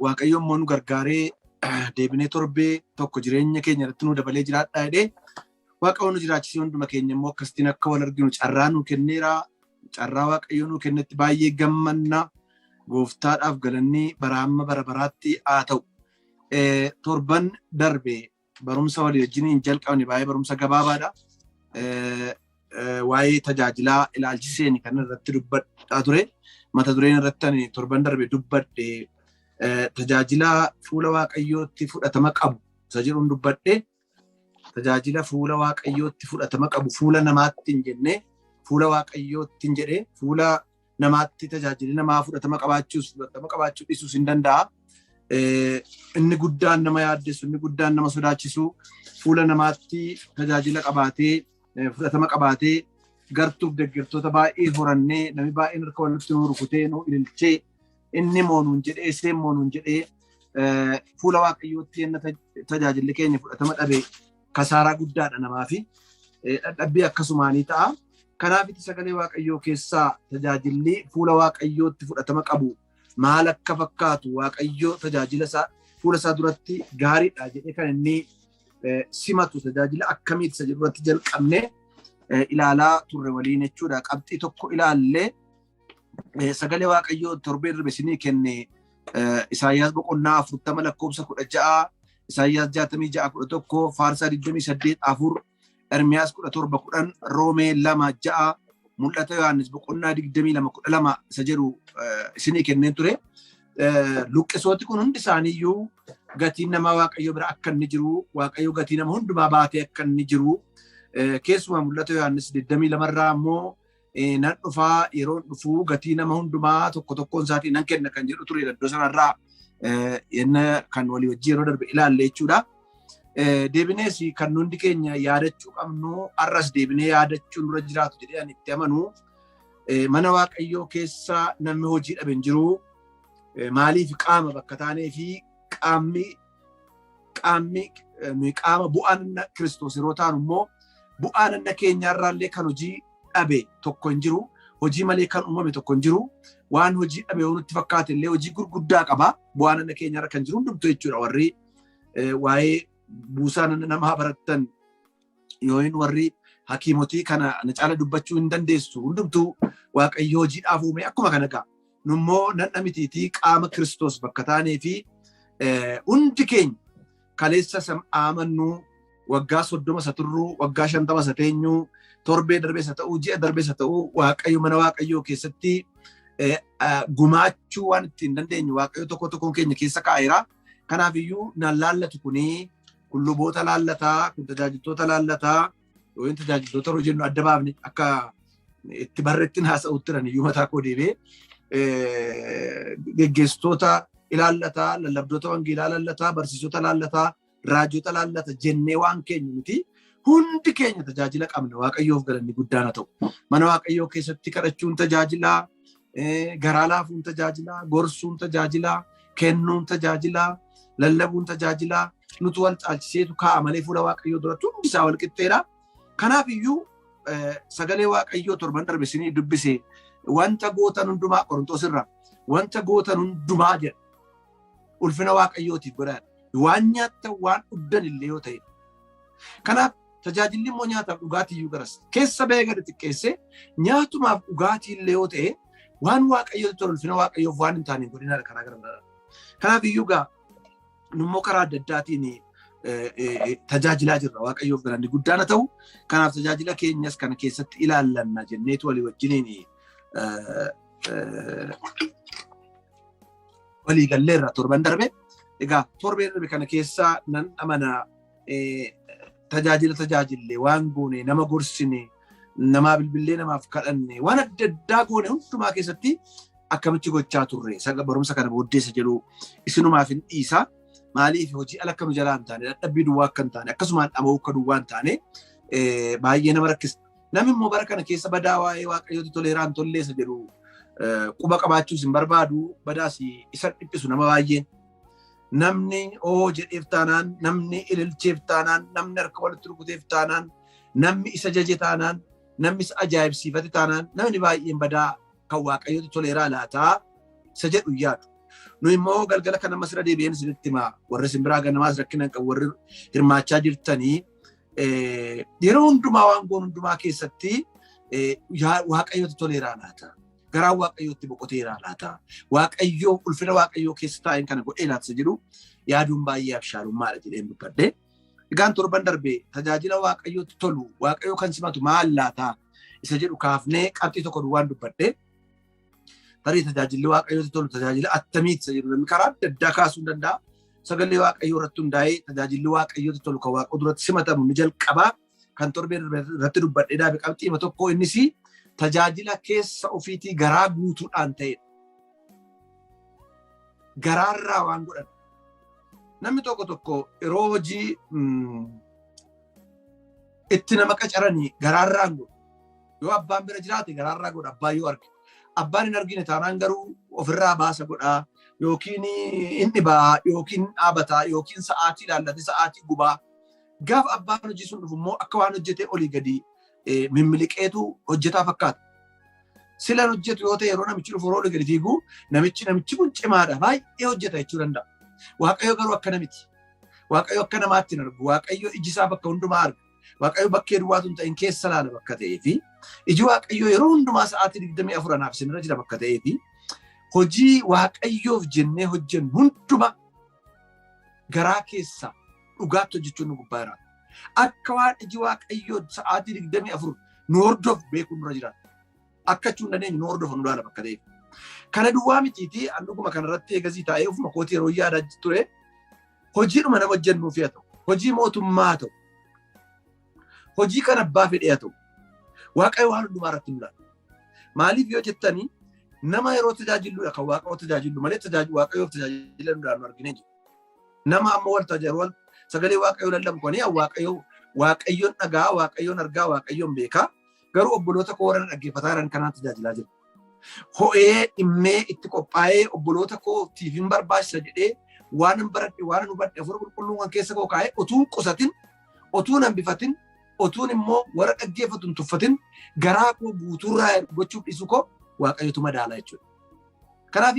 Waaqayyoon immoo nu gargaaree deebinee torbee tokko jireenya keenya irratti nu dabalee jiraadhaa jedhee Waaqayyoon nu jiraachisee hunduma keenya immoo akkasitiin akka wal arginu carraa nu kenneera. Carraa Waaqayyoon nu kennetti baay'ee gammanna. Gooftaadhaaf galanni bara amma bara baraatti haa ta'u. Torban darbe barumsa walii wajjiniin jalqabne baay'ee barumsa gabaabaadha. Waa'ee tajaajilaa ilaalchiseen kan irratti dubbadhaa ture. Mata dureen irratti torban darbe dubbadhe tajaajila fuula Waaqayyootti fudhatama qabu isa jedhuun dubbadhe. Tajaajila fuula Waaqayyootti fudhatama qabu fuula namaatti hin jenne fuula Waaqayyootti hin jedhe fuula namaatti tajaajili namaa fudhatama qabaachuu dhiisuus hin danda'a. Inni guddaan nama yaaddeessu inni guddaan nama sodaachisu fuula namaatti tajaajila qabaatee fudhatama qabaatee gartuuf deeggartoota baay'ee horannee namni baay'een harka walitti nu rukutee nu ililchee inni moonuun jedhee iseen moonuun jedhee fuula Waaqayyootti yenna tajaajilli keenya fudhatama dhabe kasaaraa guddaadha namaafi dadhabbii akkasumaanii ta'a. Kanaaf itti sagalee Waaqayyoo keessaa tajaajilli fuula Waaqayyootti fudhatama qabu maal akka fakkaatu Waaqayyoo tajaajila isaa fuula isaa duratti gaariidha jedhee kan inni simatu tajaajila akkamiiti isa jedhuratti jalqabne ilaalaa turre waliin jechuudha. Qabxii tokko ilaallee sagalee Waaqayyoo torbee darbe isinii kenne Isaayyaas boqonnaa 40 lakkoofsa 16, Isaayyaas 66:11, Faarsaa 28:4, Ermiyaas 17:10, Roomee 2:6, Mul'ata Yohaannis boqonnaa 22:12 isa jedhu isinii kenneen ture. Luqqisooti kun hundi isaaniiyyuu gatiin nama Waaqayyoo bira akka inni jiru, Waaqayyoo gatii nama hundumaa baatee akka inni jiru. Keessumaa Mul'ata Yohaannis 22 irraa immoo nan dhufaa yeroon dhufuu gatii nama hundumaa tokko tokkoon isaatii nan kenna kan jedhu ture iddoo sanarraa yenna kan walii wajjii yeroo darbe ilaalle jechuudha. Deebinees kan hundi keenya yaadachuu qabnu arras deebinee yaadachuu nurra jiraatu jedhee ani itti amanu mana Waaqayyoo keessa namni hojii dhabe hin jiru. Maaliif qaama bakka taanee fi qaama bu'aan Kiristoos yeroo taanu immoo bu'aan keenyaarraallee kan hojii dhabe tokko hin jiru. Hojii malee kan uumame tokko hin jiru. Waan hojii dhabe yoo nutti fakkaate illee hojii gurguddaa qaba. Bu'aan keenyaarra kan jiru hundumtuu jechuudha. Warri waa'ee buusaa namaa barattan yookiin warri hakiimotii kana na caala dubbachuu hin dandeessu. Hundumtuu Waaqayyo hojiidhaaf uume akkuma kana ga'a. Nummoo nanna mitiitii qaama Kiristoos bakka taanee fi hundi keenya kaleessa amannu waggaa 30 turruu waggaa 50 teenyuu torbee darbeessa ta'uu ji'a darbeessa ta'uu Waaqayyo mana Waaqayyoo keessatti gumaachuu waan ittiin dandeenyu Waaqayyo tokko tokkoon keenya keessa kaa'eera. Kanaaf iyyuu nan laallatu kunii kun luboota laallataa kun tajaajiltoota laallataa yookiin tajaajiltoota yeroo jennu adda baafne akka itti barreettiin haasa'utti jiran iyyuu mataa koo deebee geggeessitoota ilaallataa lallabdoota wangeelaa laallataa barsiisota laallataa raajota laallata jennee waan keenya miti. Hundi keenya tajaajila qabna. Waaqayyoof galanni guddaan haa ta'u. Mana Waaqayyoo keessatti kadhachuun tajaajilaa, garaa laafuun tajaajilaa, gorsuun tajaajilaa, kennuun tajaajilaa, lallabuun tajaajilaa. Nuti wal caalchiseetu kaa'a malee fuula Waaqayyoo duratti hundi isaa wal qixxeedha. Kanaaf iyyuu sagalee Waaqayyoo torban darbe isinii dubbise wanta gootan hundumaa Qorontoos irraa wanta gootan hundumaa jedha. Ulfina Waaqayyootiif godhaa. Waan nyaattan waan dhugdan illee yoo ta'e. Kanaaf tajaajilli immoo nyaataaf dhugaatii iyyuu garas keessa ba'ee gadi xiqqeessee nyaatumaaf dhugaatii illee yoo ta'e waan Waaqayyootti tolu ulfina Waaqayyoof waan hin taane godhinaadha karaa garagaraa. Kanaaf iyyuu gaa nummoo karaa adda addaatiin tajaajilaa jirra. Waaqayyoof galanni guddaan haa ta'u. Kanaaf tajaajila keenyas kana keessatti ilaallanna jenneetu walii wajjiniin walii galleerra torban darbe. Egaa torbee darbe kana keessaa nan amana tajaajillee waan goone nama gorsine namaa bilbillee namaaf kadhanne waan adda addaa goone hundumaa keessatti akkamitti gochaa turre barumsa kana booddeessa jedhu isinumaaf hin dhiisa. Maaliif hojii ala akkam jalaa hin taane dadhabbii duwwaa akka hin taane akkasumaan dhama'uu akka duwwaa hin taane baay'ee nama rakkisa. Namni immoo bara kana keessa badaa waa'ee Waaqayyooti toleeraan tolleessa jedhu quba qabaachuus hin barbaadu badaas isa dhiphisu nama baay'een. Namni jedheef taanaan, namni ililcheef taanaan, namni harka walitti rukuteef taanaan, namni isa jaje taanaan, namni isa ajaa'ibsiifate taanaan, namni baay'een badaa kan Waaqayyooti toleeraa laataa isa jedhu yaadu. Nu immoo galgala kana masira deebi'een isinitti himaa warri simbiraa ganamaas rakkinan qabu warri hirmaachaa jirtanii yeroo hundumaa waan goon hundumaa keessatti waaqayyooti toleeraa laata. Garaa waaqayyootti boqoteeraa laata. Waaqayyoo ulfina waaqayyoo keessa taa'een kana godhee laata jedhu yaaduun baay'ee abshaalummaadha jedheen dubbadhe. Egaan torban darbee tajaajila waaqayyootti tolu waaqayyoo kan simatu maal laata isa jedhu kaafnee qabxii tokko duwwaan dubbadhe. Tarii tajaajilli waaqayyootti tolu tajaajila attamiiti isa jedhu namni karaa adda addaa kaasuu ni danda'a. Sagalee waaqayyoo irratti hundaa'ee tajaajilli waaqayyootti tolu kan waaqa duratti simatamu ni jalqabaa. Kan torbee irratti dubbadhee daabe qabxii tokko innis tajaajila keessa ofiitii garaa guutuudhaan ta'edha. Garaarraa waan godhan. Namni tokko yeroo hojii itti nama qacaranii garaarraan godhu. Yoo abbaan bira jiraate garaarraa godha abbaa yoo arge. Abbaan hin argine taanaan garuu ofirraa baasa godhaa yookiin inni ba'aa yookiin dhaabataa yookiin sa'aatii ilaallate sa'aatii gubaa. Gaafa abbaan hojii sun dhufu immoo akka waan hojjetee olii gadi mimmiliqeetu hojjetaa fakkaata. Silaan hojjetu yoo ta'e yeroo namichi dhufu olii gadi fiigu namichi kun cimaadha baay'ee hojjeta jechuu danda'a. Waaqayyo garuu akkana miti. Waaqayyo akka namaatti hin argu. Waaqayyo iji isaa bakka hundumaa arga. Waaqayyo bakkee duwwaatu hin ta'in keessa laala bakka ta'ee fi iji waaqayyo yeroo hundumaa sa'aatii 24 anaaf isinirra jira bakka ta'ee fi hojii waaqayyoof jennee hojjennu hunduma garaa keessa dhugaatti hojjechuun nu gubbaa jiraata. Akka waan iji waaqayyoo sa'aatii 24 nu hordofu beekuun dura jiraata. Akka jechuun dandeenyu nu hordofu nu ilaala bakka ta'eef. Kana duwwaa mitiitii dhuguma kanarratti eegasii taa'ee ofuma kootii yeroo yaadaa ture hojiidhuma nama hojjennuuf haa ta'u hojii mootummaa haa ta'u hojii kan abbaa fedhee haa ta'u waaqayyo waan hundumaa irratti nu ilaala. Maaliif yoo jettanii nama yeroo tajaajilluudha kan waaqayyoo tajaajilu malee waaqayyoof tajaajila nu ilaalu argine jiru. Nama amma wal tajaajilu sagalee waaqayyoo lallabu kuni waaqayyoon dhagaa waaqayyoon argaa waaqayyoon beekaa garuu obboloota koo warra dhaggeeffataa jiran kanaan tajaajilaa jira. Ho'ee dhimmee itti qophaa'ee obboloota kootiif hin barbaachisa jedhee waan hin baradhe waan hin hubadhe afur qulqulluu kan keessa koo kaa'ee otuu qusatin otuu hin bifatin otuun immoo warra dhaggeeffatu hin tuffatin garaa koo guutuurraa gochuuf dhiisu koo waaqayyotu madaala jechuudha. Kanaaf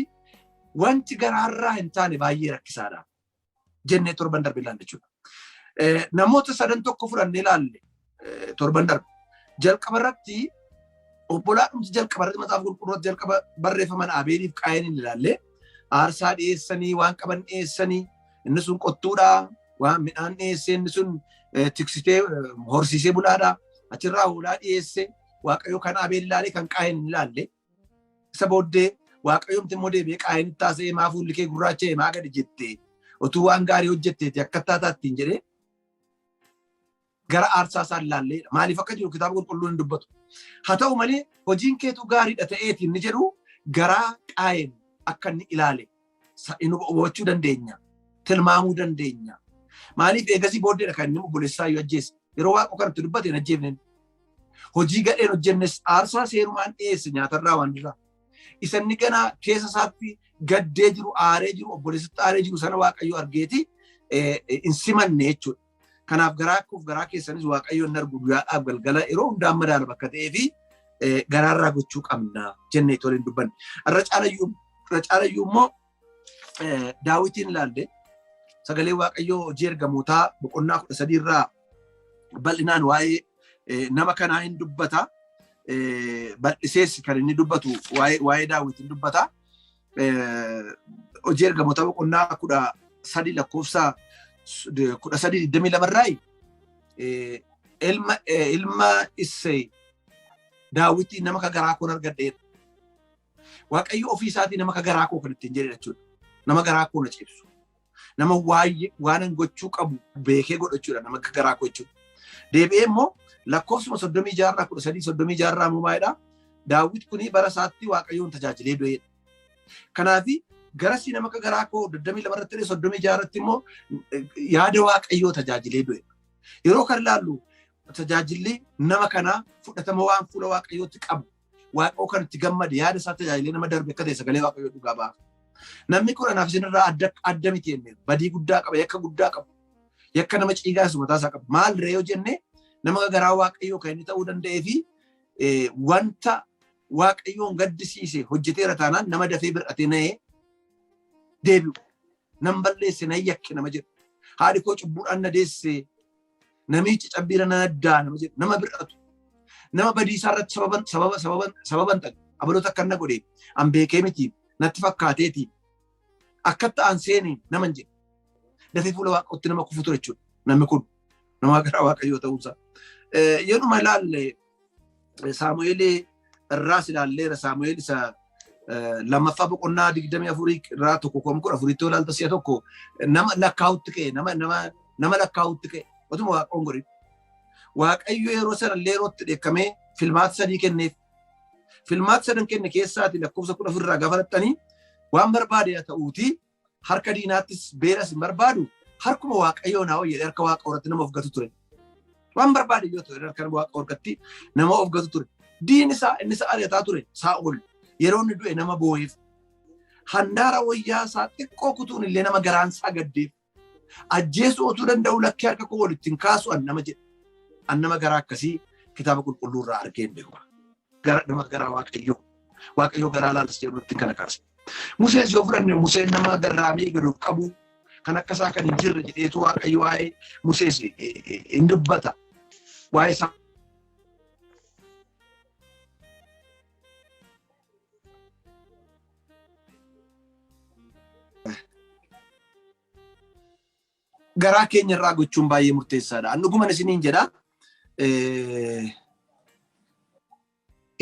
wanti garaarraa hin taane baay'ee rakkisaadha jennee torban darbe ilaalle jechuudha. Namoota sadan tokko fudhannee ilaalle torban darbe jalqaba irratti obbolaadhumti jalqaba irratti matsaaf qulqulluutti jalqaba barreeffaman Abeeliif Qaayiniin ilaalle aarsaa dhiyeessanii waan qaban dhiyeessanii inni sun qottuudha waan midhaan dhiyeessee inni sun tiksitee horsiisee bulaadha achirraa hoolaa dhiyeesse waaqayyo kan Abeel ilaalee kan Qaayin ilaalle isa booddee waaqayyoomti immoo deebi'ee Qaayinitti taasisee maa fuulli kee gurraacha'e maa gadi jettee otuu waan gaarii hojjetteeti akka taataattiin jedhee gara aarsaa isaan ilaalleedha. Maaliif akka jiru kitaaba qulqulluun hin dubbatu. Haa ta'u malee hojiin keetu gaariidha ta'eetiin ni jedhu garaa Qaayin akka inni ilaale hubachuu dandeenya. Tilmaamuu dandeenya. Maaliif eegasii booddeedha kan inni obboleessaa yoo ajjeesse. Yeroo waaqa kanatti dubbate hin ajjeefne. Hojii gadheen hojjennes aarsaa seerumaan dhiyeesse nyaatarraa waan irraa. Isa inni ganaa keessa isaatti gaddee jiru aaree jiru obboleessatti aaree jiru sana waaqayyo argeeti hin simanne jechuudha. Kanaaf garaa keessanis waaqayyoon argu guyyaadhaaf galgala yeroo hundaan madaala bakka ta'ee fi garaarraa gochuu qabna jennee toliin dubbanne. Irra caalayyuu immoo Daawitiin ilaalle sagalee waaqayyoo hojii ergamootaa boqonnaa 13 irraa bal'inaan waa'ee nama kanaa hin dubbata. Bal'isees kan inni dubbatu waa'ee Daawitiin dubbata. Hojii ergamootaa boqonnaa 13 lakkoofsa 13:22 ilma Isseey Daawitii nama ka garaa koon argadheedha. Waaqayyo ofii isaatii nama ka garaa koo kan ittiin jedhe jechuudha. Nama garaa koo na cibsu. Nama waan gochuu qabu beekee godhachuudha nama ka garaa koo jechuudha. Deebi'ee immoo lakkoofsuma 36 immoo baay'eedha. Daawit kuni bara isaatti waaqayyoon tajaajilee du'eedha. Kanaafi garasii nama ka garaa koo 22 irratti 36 irratti immoo yaada waaqayyoo tajaajilee du'e. Yeroo kan ilaallu tajaajilli nama kanaa fudhatama waan fuula waaqayyootti qabu waaqoo kan itti gammade yaada isaa tajaajilee nama darbe akka ta'e sagalee waaqayyoo dhugaa ba'a. Namni kun anaaf isinirraa adda miti jennee badii guddaa qaba yakka guddaa qaba yakka nama ciigaa isu mataa isaa qaba. Maal ree yoo jennee nama garaa waaqayyoo kan inni ta'uu danda'ee fi wanta waaqayyoon gaddisiise hojjeteera taanaan nama dafee bir'atee na'ee deebi'u. Nam balleesse nan yakke nama jedhu. Haadhi koo cubbuudhaan na deesse namichi cabbiira na addaa nama jedhu nama bir'atu. Nama badiisaa irratti sababan ta'e abaloota akka na godhe an beekee miti natti fakkaateeti akka ta'an seeneen nama hin jedhu. Dafee fuula waaqootti nama kufu ture jechuudha. Namni kun nama gara waaqayyoo ta'uusaa. Yeruma ilaalle Saamu'eel irraas ilaalleera. Saamu'eel isa lammaffaa boqonnaa 24 irraa tokko kuma 14 ilaalta si'a tokko nama lakkaa'utti ka'e nama lakkaa'utti ka'e otuma waaqoon godhin. Waaqayyo yeroo sana yerootti dheekkamee filmaata 3 kenneef. Filmaata 3 kenne keessaati lakkoofsa 14 irraa gaafa fudhattanii waan barbaade haa ta'uuti harka diinaattis beeras hin barbaadu harkuma waaqayyoo naa jedhee harka waaqa irratti nama of gatu ture. Waan barbaade yoo ta'e harka waaqa irratti nama of gatu ture. Diin isaa inni isa ari'ataa ture Saa'ol yeroo inni du'e nama boo'eef. Handaara wayyaa isaa xiqqoo kutuun illee nama garaan isaa gaddeef. Ajjeesuu otuu danda'u lakkee harka koo walitti hin kaasu an nama jedhe. An nama garaa akkasii kitaaba qulqulluu irraa argeen beeku. Nama garaa waaqayyoo garaa laalas jedhutti kana kaase. Museen yoo fudhanne Museen nama garraamii gadu qabu kan akkasaa kan hin jirre jedheetu waaqayyo waa'ee Musee hin dubbata. Waa'ee isaa garaa keenya irraa gochuun baay'ee murteessaadha. An dhuguman isiniin jedha.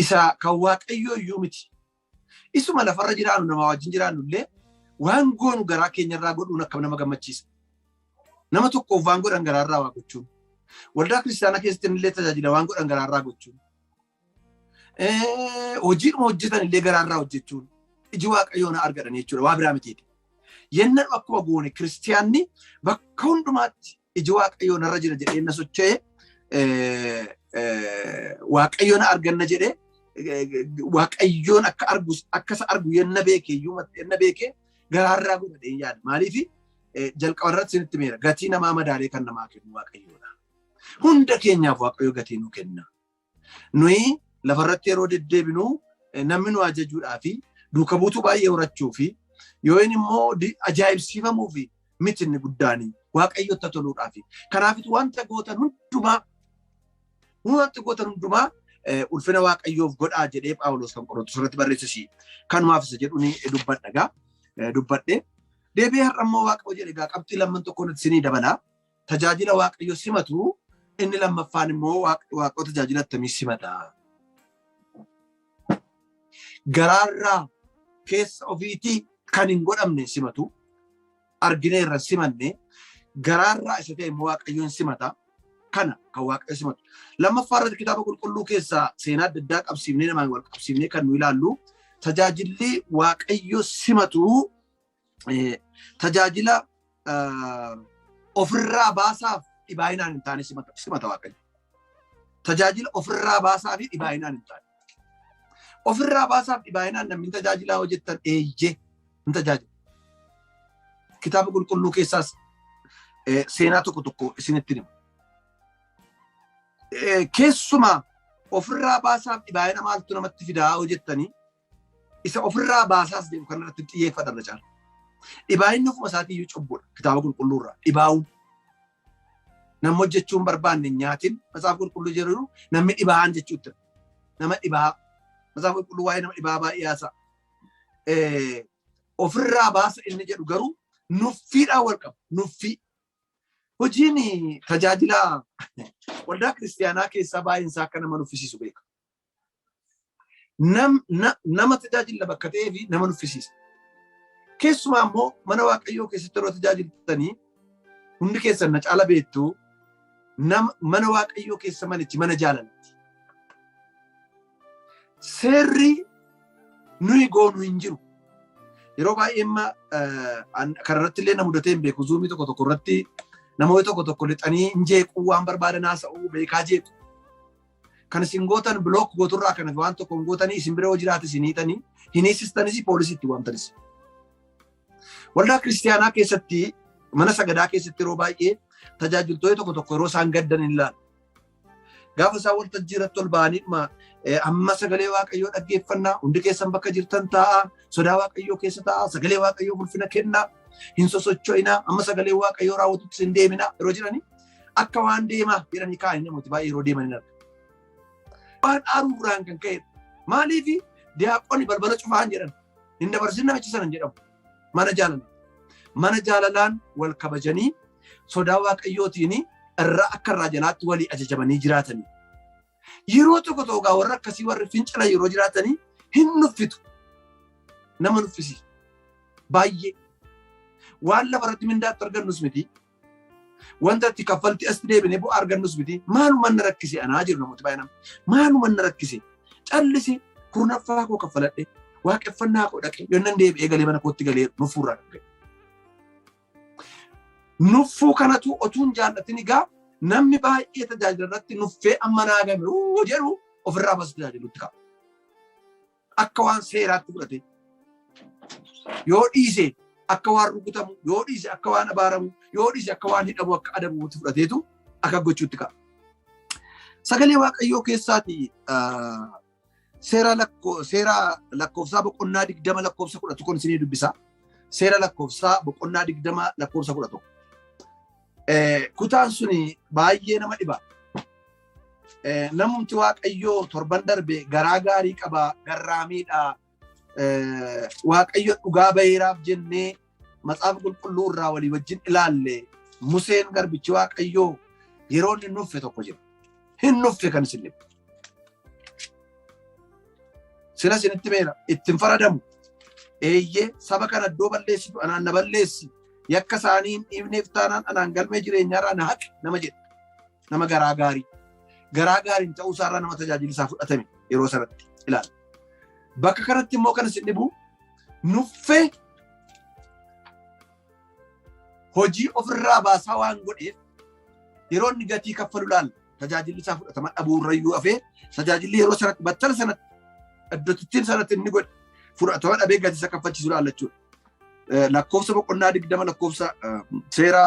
Isa kan waaqayyoo iyyuu miti. Isuma lafarra jiraannu nama wajjin jiraannu illee waan goonu garaa keenya irraa godhuun akka nama gammachiisa. Nama tokkoof waan godhan garaa irraa waa gochuun. Waldaa kiristaanaa keessatti illee tajaajila waan godhan garaa irraa gochuun. Hojiidhuma hojjetan illee garaa irraa hojjechuun. Iji waaqayyoo na argadhan jechuudha. Waa biraa mitiidha. Yennan akkuma goone kiristiyaanni bakka hundumaatti iji waaqayyoo narra jira jedhee na socho'ee waaqayyoo na arganna jedhee waaqayyoon akka argus akkasa argu yenna beekee iyyumatti yenna beekee garaarraa godhadhee yaada. Maaliif jalqaba irratti isinitti meera gatii namaa madaalee kan namaa kennu waaqayyoodha. Hunda keenyaaf waaqayyoo gatii nu kenna. Nuyi lafarratti yeroo deddeebinu namni nu ajajuudhaa fi duuka buutuu baay'ee horachuu fi yoo inni immoo ajaa'ibsiifamuu fi miti inni guddaanii waaqayyotti toluudhaa fi kanaafitu wanta gootan hundumaa ulfina waaqayyoof godhaa jedhee Phaawulos kan Qorontos irratti barreessisi. Kanumaaf isa jedhu ni dubbadhe. Deebi'ee har'a immoo waaqayyo jedhe egaa qabxii lamman tokkoon isinii dabala. Tajaajila waaqayyo simatu inni lammaffaan immoo waaqayyo tajaajila akkamii simata. Garaarraa keessa ofiitii kan hin godhamne simatu argine irra simanne garaarraa isa ta'e immoo waaqayyoon simata. Kana kan waaqayyo simatu. Lammaffaa irratti kitaaba qulqulluu keessaa seenaa adda addaa qabsiifnee namaan wal qabsiifnee kan nu ilaallu tajaajilli waaqayyo simatu tajaajila ofirraa baasaaf dhibaayinaan hin taane simata waaqayyo. Tajaajila ofirraa baasaa fi dhibaayinaan hin taane. Ofirraa baasaaf dhibaayinaan namni tajaajilaa hojjetan eeyyee hin tajaajila. Kitaaba qulqulluu keessaas seenaa tokko isinitti hima. Keessumaa ofirraa baasaaf dhibaayina maaltu namatti fidaa hojjettanii isa ofirraa baasaas jedhu kanarratti xiyyeeffatan caala. Dhibaayinni ofuma isaatii iyyuu cubbuudha kitaaba qulqulluurraa dhibaa'uun. Nama hojjechuun barbaanne nyaatiin matsaaf qulqulluu jedhu namni dhibaa'an jechuutti. Nama dhibaa matsaaf qulqulluu waa'ee nama dhibaa baay'ee haasa. Ofirraa baasa inni jedhu garuu nuffiidhaan wal qaba. Nuffii. Hojiin tajaajila waldaa kiristaanaa keessaa baay'een isaa akka nama nuffisiisu beeka. Nama tajaajila bakka ta'ee fi nama nuffisiisa. Keessumaa immoo mana waaqayyoo keessatti yeroo tajaajiltanii hundi keessan na caala beektu mana waaqayyoo keessa manichi mana jaalalati. Seerri nuyi goonu hin jiru. Yeroo baay'ee kanarratti illee na mudatee hin beeku zuumii tokko irratti namoota tokko lixanii hin jeequu waan barbaadan haasa'uu beekaa jeequ. Kan isin gootan bilook gooturraa kana waan tokko hin gootanii isin bira yoo jiraate isin hiitanii hin hiisistanis poolisiitti waamtanis. Waldaa kiristaanaa keessatti mana sagadaa keessatti yeroo baay'ee tajaajiltoota tokko yeroo isaan gaddan hin ilaalu. Gaafa isaan waltajjii irratti ol ba'anii amma sagalee waaqayyoo dhaggeeffannaa hundi keessan bakka jirtan taa'aa sodaa waaqayyoo keessa ta'a sagalee waaqayyoo ulfina kennaa hin sosocho'inaa amma sagalee waaqayyoo raawwatutti hin deeminaa yeroo jiranii akka waan deemaa jedhanii kaa'anii namooti baay'ee yeroo deeman hin arga. Waan aaruu biraan kan ka'e maaliif diyaaqonni balbala cufaan jedhan hin dabarsin namichi sanan jedhamu mana jaalalaan wal kabajanii sodaa waaqayyootiin irraa akka irraa jalaatti walii ajajamanii jiraatanii. Yeroo tokko tokko warra akkasii warri fincila yeroo jiraatanii hin nuffitu. Nama nuffisi. Baay'ee. Waan lafa irratti mindaatti argannus miti. Wanta itti kaffaltii as deebinee bu'aa argannus miti. Maaluma na rakkise anaa jiru namoota baay'inaan. Maaluma na rakkise. Callisi kurnaffaa koo kaffaladhe. Waaqeffannaa koo dhaqe. Yonnan deebi'ee galee mana kootti galee nuffuurraa dhaqe. Nuffuu kanatu otuun jaallatin egaa namni baay'ee tajaajila irratti nuffee amma naagame jedhu ofirraa bas tajaajilutti qaba. Akka waan seeraatti fudhate yoo dhiise akka waan rukutamu yoo dhiise akka waan abaaramu yoo dhiise akka waan hidhamu akka adabuutti fudhateetu akka gochuutti qaba. Sagalee waaqayyoo keessaati seera lakkoofsaa boqonnaa 20 lakkoofsa 11 isinii dubbisa. Seera lakkoofsaa boqonnaa 20 lakkoofsa 11. Kutaan suni baay'ee nama dhiba. Namumti waaqayyoo torban darbe garaa gaarii qaba garraamiidha. Waaqayyo dhugaa baheeraaf jennee matsaaf qulqulluu irraa walii wajjin ilaalle Museen garbichi waaqayyoo yeroo inni nuffe tokko jira. Hin nuffe kan isin dhibba. Sila isinitti meera ittiin faradamu. Eeyyee saba kana iddoo balleessitu anaan na balleessi. Yakka isaaniin dhiibneef taanaan anaan galmee jireenyaarraa na haqe nama jedha. Nama garaa gaarii. Garaa gaariin ta'uu isaarraa nama tajaajilisaa fudhatame yeroo sanatti ilaala. Bakka kanatti immoo kan isin dhibu nuffee hojii ofirraa baasaa waan godheef yeroo inni gatii kaffalu ilaalla. Tajaajilisaa fudhatama dhabuurrayyuu hafee tajaajilli yeroo sanatti battala sanatti addatuttiin sanatti inni godhe fudhatama dhabee gatii isa kaffalchiisu ilaalla jechuudha. Lakkoofsa boqonnaa 20 lakkoofsa seera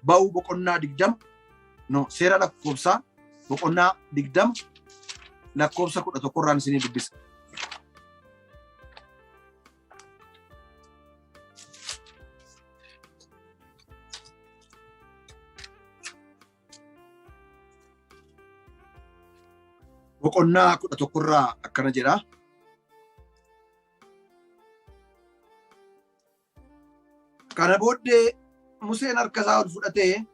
ba'uu boqonnaa 20 seera lakkoofsa boqonnaa 20 lakkoofsa 11 irraan isinii dubbisa. Boqonnaa 11 irraa akkana jedha. Kana booddee Museen harka isaa ol fudhatee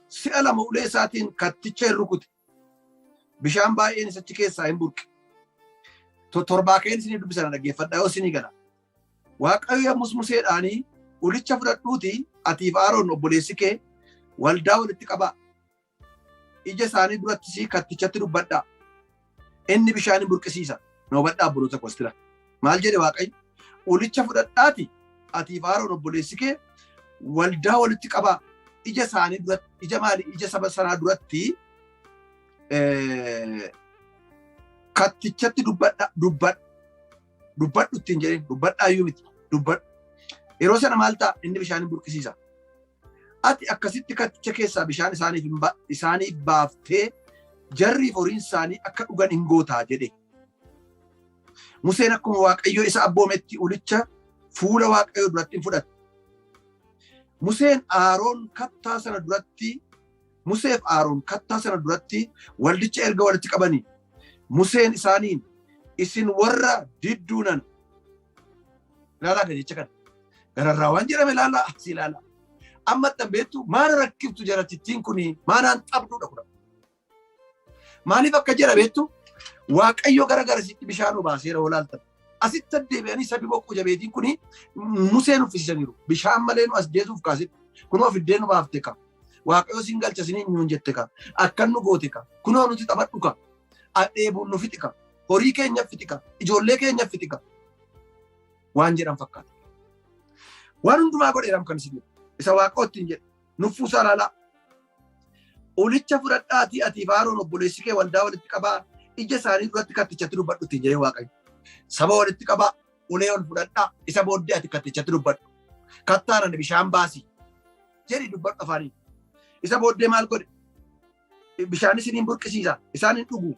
si'a lama ulee isaatiin katticha hin rukute. Bishaan baay'een isachi keessaa hin burqe. Torbaa ka'een isinii dubbisan dhaggeeffadhaa yoo isinii gala. Waaqayyo yommus Museedhaanii ulicha fudhadhuutii atiif Aaroon obboleessi kee waldaa walitti qabaa. Ija isaanii duratti kattichatti dubbadhaa. Inni bishaan hin burqisiisa. Noobadhaa obboloota kostira. Maal jedhe Waaqayyo? Ulicha fudhadhaati atiif Aaroon obboleessi kee waldaa walitti qabaa. Ija isaanii duratti ija maali? Ija saba sanaa duratti kattichatti dubbadhu ittiin jedheen dubbadhaayyuu miti dubbadhu. Yeroo sana maal ta'a? Inni bishaan hin burqisiisa. Ati akkasitti katticha keessaa bishaan isaaniif baaftee jarriif horiin isaanii akka dhugan hin gootaa jedhe. Museen akkuma Waaqayyoo isa abboometti ulicha fuula Waaqayyoo duratti hin fudhate. Museef Aaroon kattaa sana duratti waldicha erga walitti qabanii Museen isaaniin isin warra didduunan ilaalaa gajecha kana gararraa waan jedhame ilaalaa asii ilaalaa. Amma beektu maana rakkiftu jaratittiin kuni maanaan qabduudha kudha. Maaliif akka jedha beektu Waaqayyo gara sitti bishaan obaaseera olaaltan. Asitti deebi'anii sabi boqqu jabeetiin kuni Museen uffisaniiru. Bishaan malee nu as deesuuf kaasitti. Kunoo fiddeen nu baafte ka. Waaqayyo siin galcha sinii nyuun jette ka. Akkan nu goote ka. Kunoo nuti taphadhu ka. Adheebuun nu fixi ka. Horii keenya fixi ka. Ijoollee keenya fixi ka. Waan jedhan fakkaata. Waan hundumaa godheeram kan isin isa Waaqootti hin jedhe. Nuffuusaa ilaalaa. Ulicha fudhadhaatii atiif Aaroon obboleessi kee waldaa walitti qabaa. Ija isaanii duratti kattichatti dubbadhu ittiin jedhee Waaqayyo. Saba walitti qabaa. Ulee ol fudhadhaa. Isa booddee ati kattichatti dubbadhu. Kattaanani bishaan baasii. Jedhi dubbadhu afaanii. Isa booddee maal godhe? Bishaan isiniin burqisiisa. Isaan hin dhugu.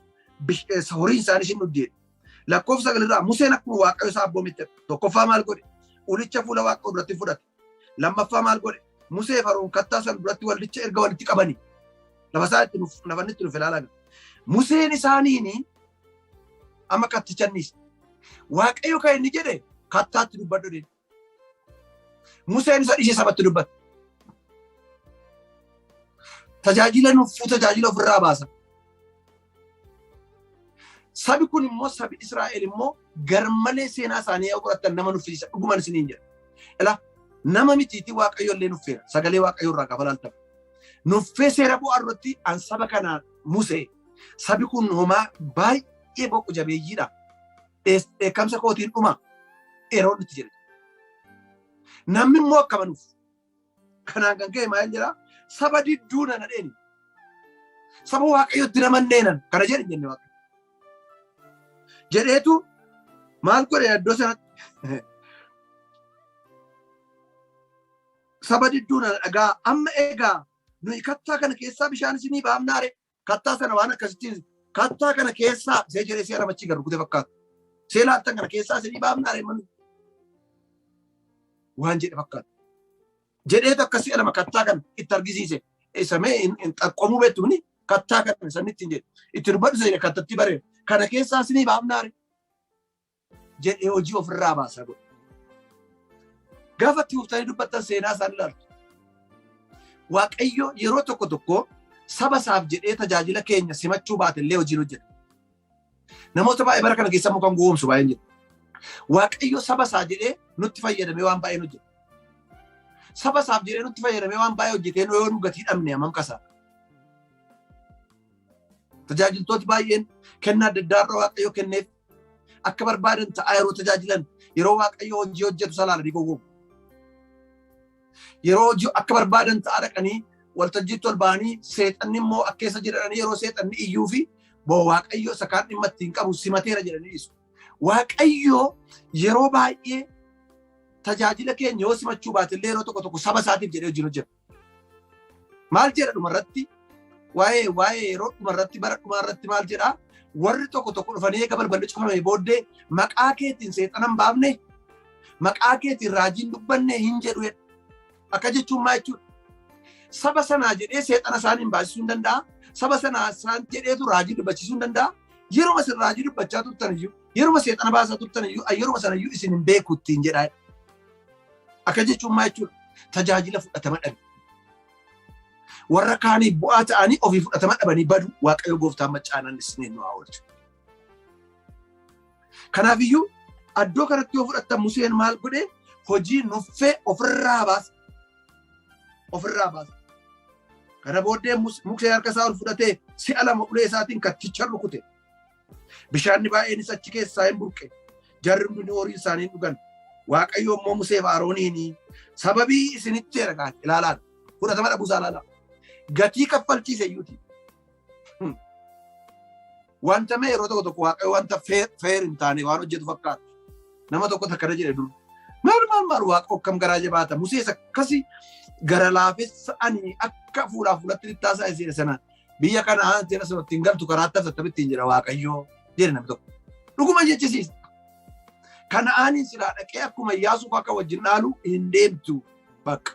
Horiin isaanii isin dhugdeedha. lakkoofsa galirraa Museen akkuma Waaqayyo isaa abboomitte tokkoffaa maal godhe ulicha fuula Waaqayyoo duratti fudhate lammaffaa maal godhe Musee Faroon kattaa san duratti waldicha erga walitti qabanii lafa isaa itti lafannitti nuuf ilaalaa Museen isaaniini amma kattichannis Waaqayyo kan inni jedhe kattaatti dubbadhu jedhe Museen isa dhishee sabatti dubbate tajaajila nuufuu tajaajila ofirraa baasa sabi kun immoo sabi Israa'el immoo garmalee seenaa isaanii yoo qoratan nama nuffisiisa dhugumaan isiniin jedha ila nama mitiiti Waaqayyo illee nuffeera sagalee Waaqayyo irraa qabalaalta nuffee seera bu'aa irratti an saba kanaan Musee sabi kun homaa baay'ee boqu jabeeyyiidha dheekkamsa kootiin dhuma yeroon itti jedhe namni immoo akka manuuf kanaan kan ka'e maal jedhaa saba didduu nana dheeni saba Waaqayyotti namanneenan kana jedhin jenne Waaqayyo jedheetu maal godhe iddoo sanatti saba didduu nana dhagaa amma egaa nuyi kattaa kana keessaa bishaan isinii baafnaare kattaa sana waan akkasittiin kattaa kana keessaa see jedhee seera machii garuu kutee fakkaatu see laattan kana keessaa isinii baafnaare manu waan jedhe fakkaatu jedheetu akkasii alama kattaa kana itti argisiise isamee in xaqqomuu beektumni kattaa kana sanitti hin jedhe itti dubbadhu seera kattatti bareera kana keessaa isinii baafnaare jedhee hojii ofirraa baasaa godhe gaafa itti huftanii dubbattan seenaa isaan ilaaltu Waaqayyo yeroo tokko tokko saba isaaf jedhee tajaajila keenya simachuu baate illee hojiin hojjeta namoota baay'ee bara kana keessa mukaan goomsu baay'een jedhu Waaqayyo saba isaa jedhee nutti fayyadamee waan baay'een hojjeta saba isaaf jedhee nutti fayyadamee waan baay'ee hojjetee yoo nu gatii dhabne amam qasaa tajaajiltooti baay'een kennaa adda addaa irra Waaqayyo kenneef akka barbaadan ta'aa yeroo tajaajilan yeroo Waaqayyo hojii hojjetu salaalanii gowwoomu yeroo akka barbaadan ta'aa dhaqanii waltajjiitti ol ba'anii seexanni immoo akka keessa jedhanii yeroo seexanni iyyuu fi boo Waaqayyo isa kaan dhimma ittiin qabu simateera jedhanii dhiisu Waaqayyo yeroo baay'ee tajaajila keenya yoo simachuu baate illee yeroo tokko tokko saba isaatiif jedhee hojiin hojjeta maal jedha dhumarratti waa'ee yeroo dhumarratti bara dhumarratti maal jedhaa warri tokko tokko dhufanii eega balballi cufamee booddee maqaa keetiin seexanan baafne maqaa keetiin raajiin dubbanne hin jedhu akka jechuun maa jechuudha saba sanaa jedhee seexana isaaniin baasisuu hin danda'a saba sanaa isaan jedheetu raajii dubbachiisuu hin danda'a yeruma isin raajii dubbachaa turtan iyyuu yeruma seexana baasaa turtan iyyuu yeruma sana iyyuu isin hin beeku ittiin jedhaa akka jechuun maa jechuudha tajaajila fudhatama dhabe warra kaanii bu'aa ta'anii ofii fudhatama dhabanii badu Waaqayyo gooftaan maccaanan isiniin nu haa oolchu kanaaf iyyuu addoo kanatti yoo fudhattan Museen maal godhe hojii nuffee ofirraa baasa kana booddee Museen harka isaa ol fudhatee si'a lama ulee isaatiin katticha rukute bishaanni baay'eenis achi keessaa hin burqe jarri hundi horii isaanii dhugan Waaqayyo immoo Musee fi Arooniin sababii isinitti ergaan ilaalaa fudhatama dhabuusaa ilaalaa gatii kaffalchiise iyyuuti wanta mee yeroo tokko Waaqayyo wanta feer hin taane waan hojjetu fakkaata nama tokko takkana jedhe dur maal Waaqoo akkam garaa jabaata Musees akkasii gara laafessa ani akka fuulaaf fuulatti littaasaa isee sana biyya kana aanteen asirratti hin galtu karaatti asirratti hin jira Waaqayyo jedhe namni tokko dhuguma jechisiisa kana aaniin silaa dhaqee akkuma Iyyaasuuf akka wajjin dhaalu hin deemtu bakka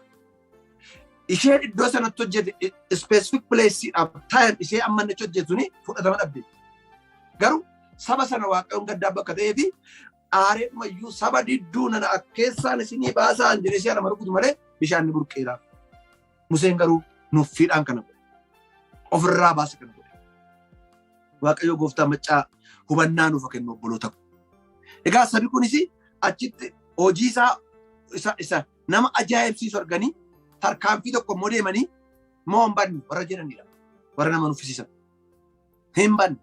isheen iddoo sanatti hojjete specific place time ishee amma inni hojjetuni fudhatama dhabde garuu saba sana Waaqayyoon gaddaa bakka ta'ee fi aareedhuma iyyuu saba didduu nana keessaan isinii baasaan jedhee si'a lama rukutu malee bishaan ni burqeera Museen garuu nuffiidhaan kana godhe ofirraa baase kana godhe Waaqayyo gooftaa maccaa hubannaa nuuf kennu obboloota egaa sabi kunis achitti hojii isaa nama ajaa'ibsiisu arganii tarkaanfii tokko immoo deemanii moo hin banne warra jedhanidha warra nama nuffisiisan hin banne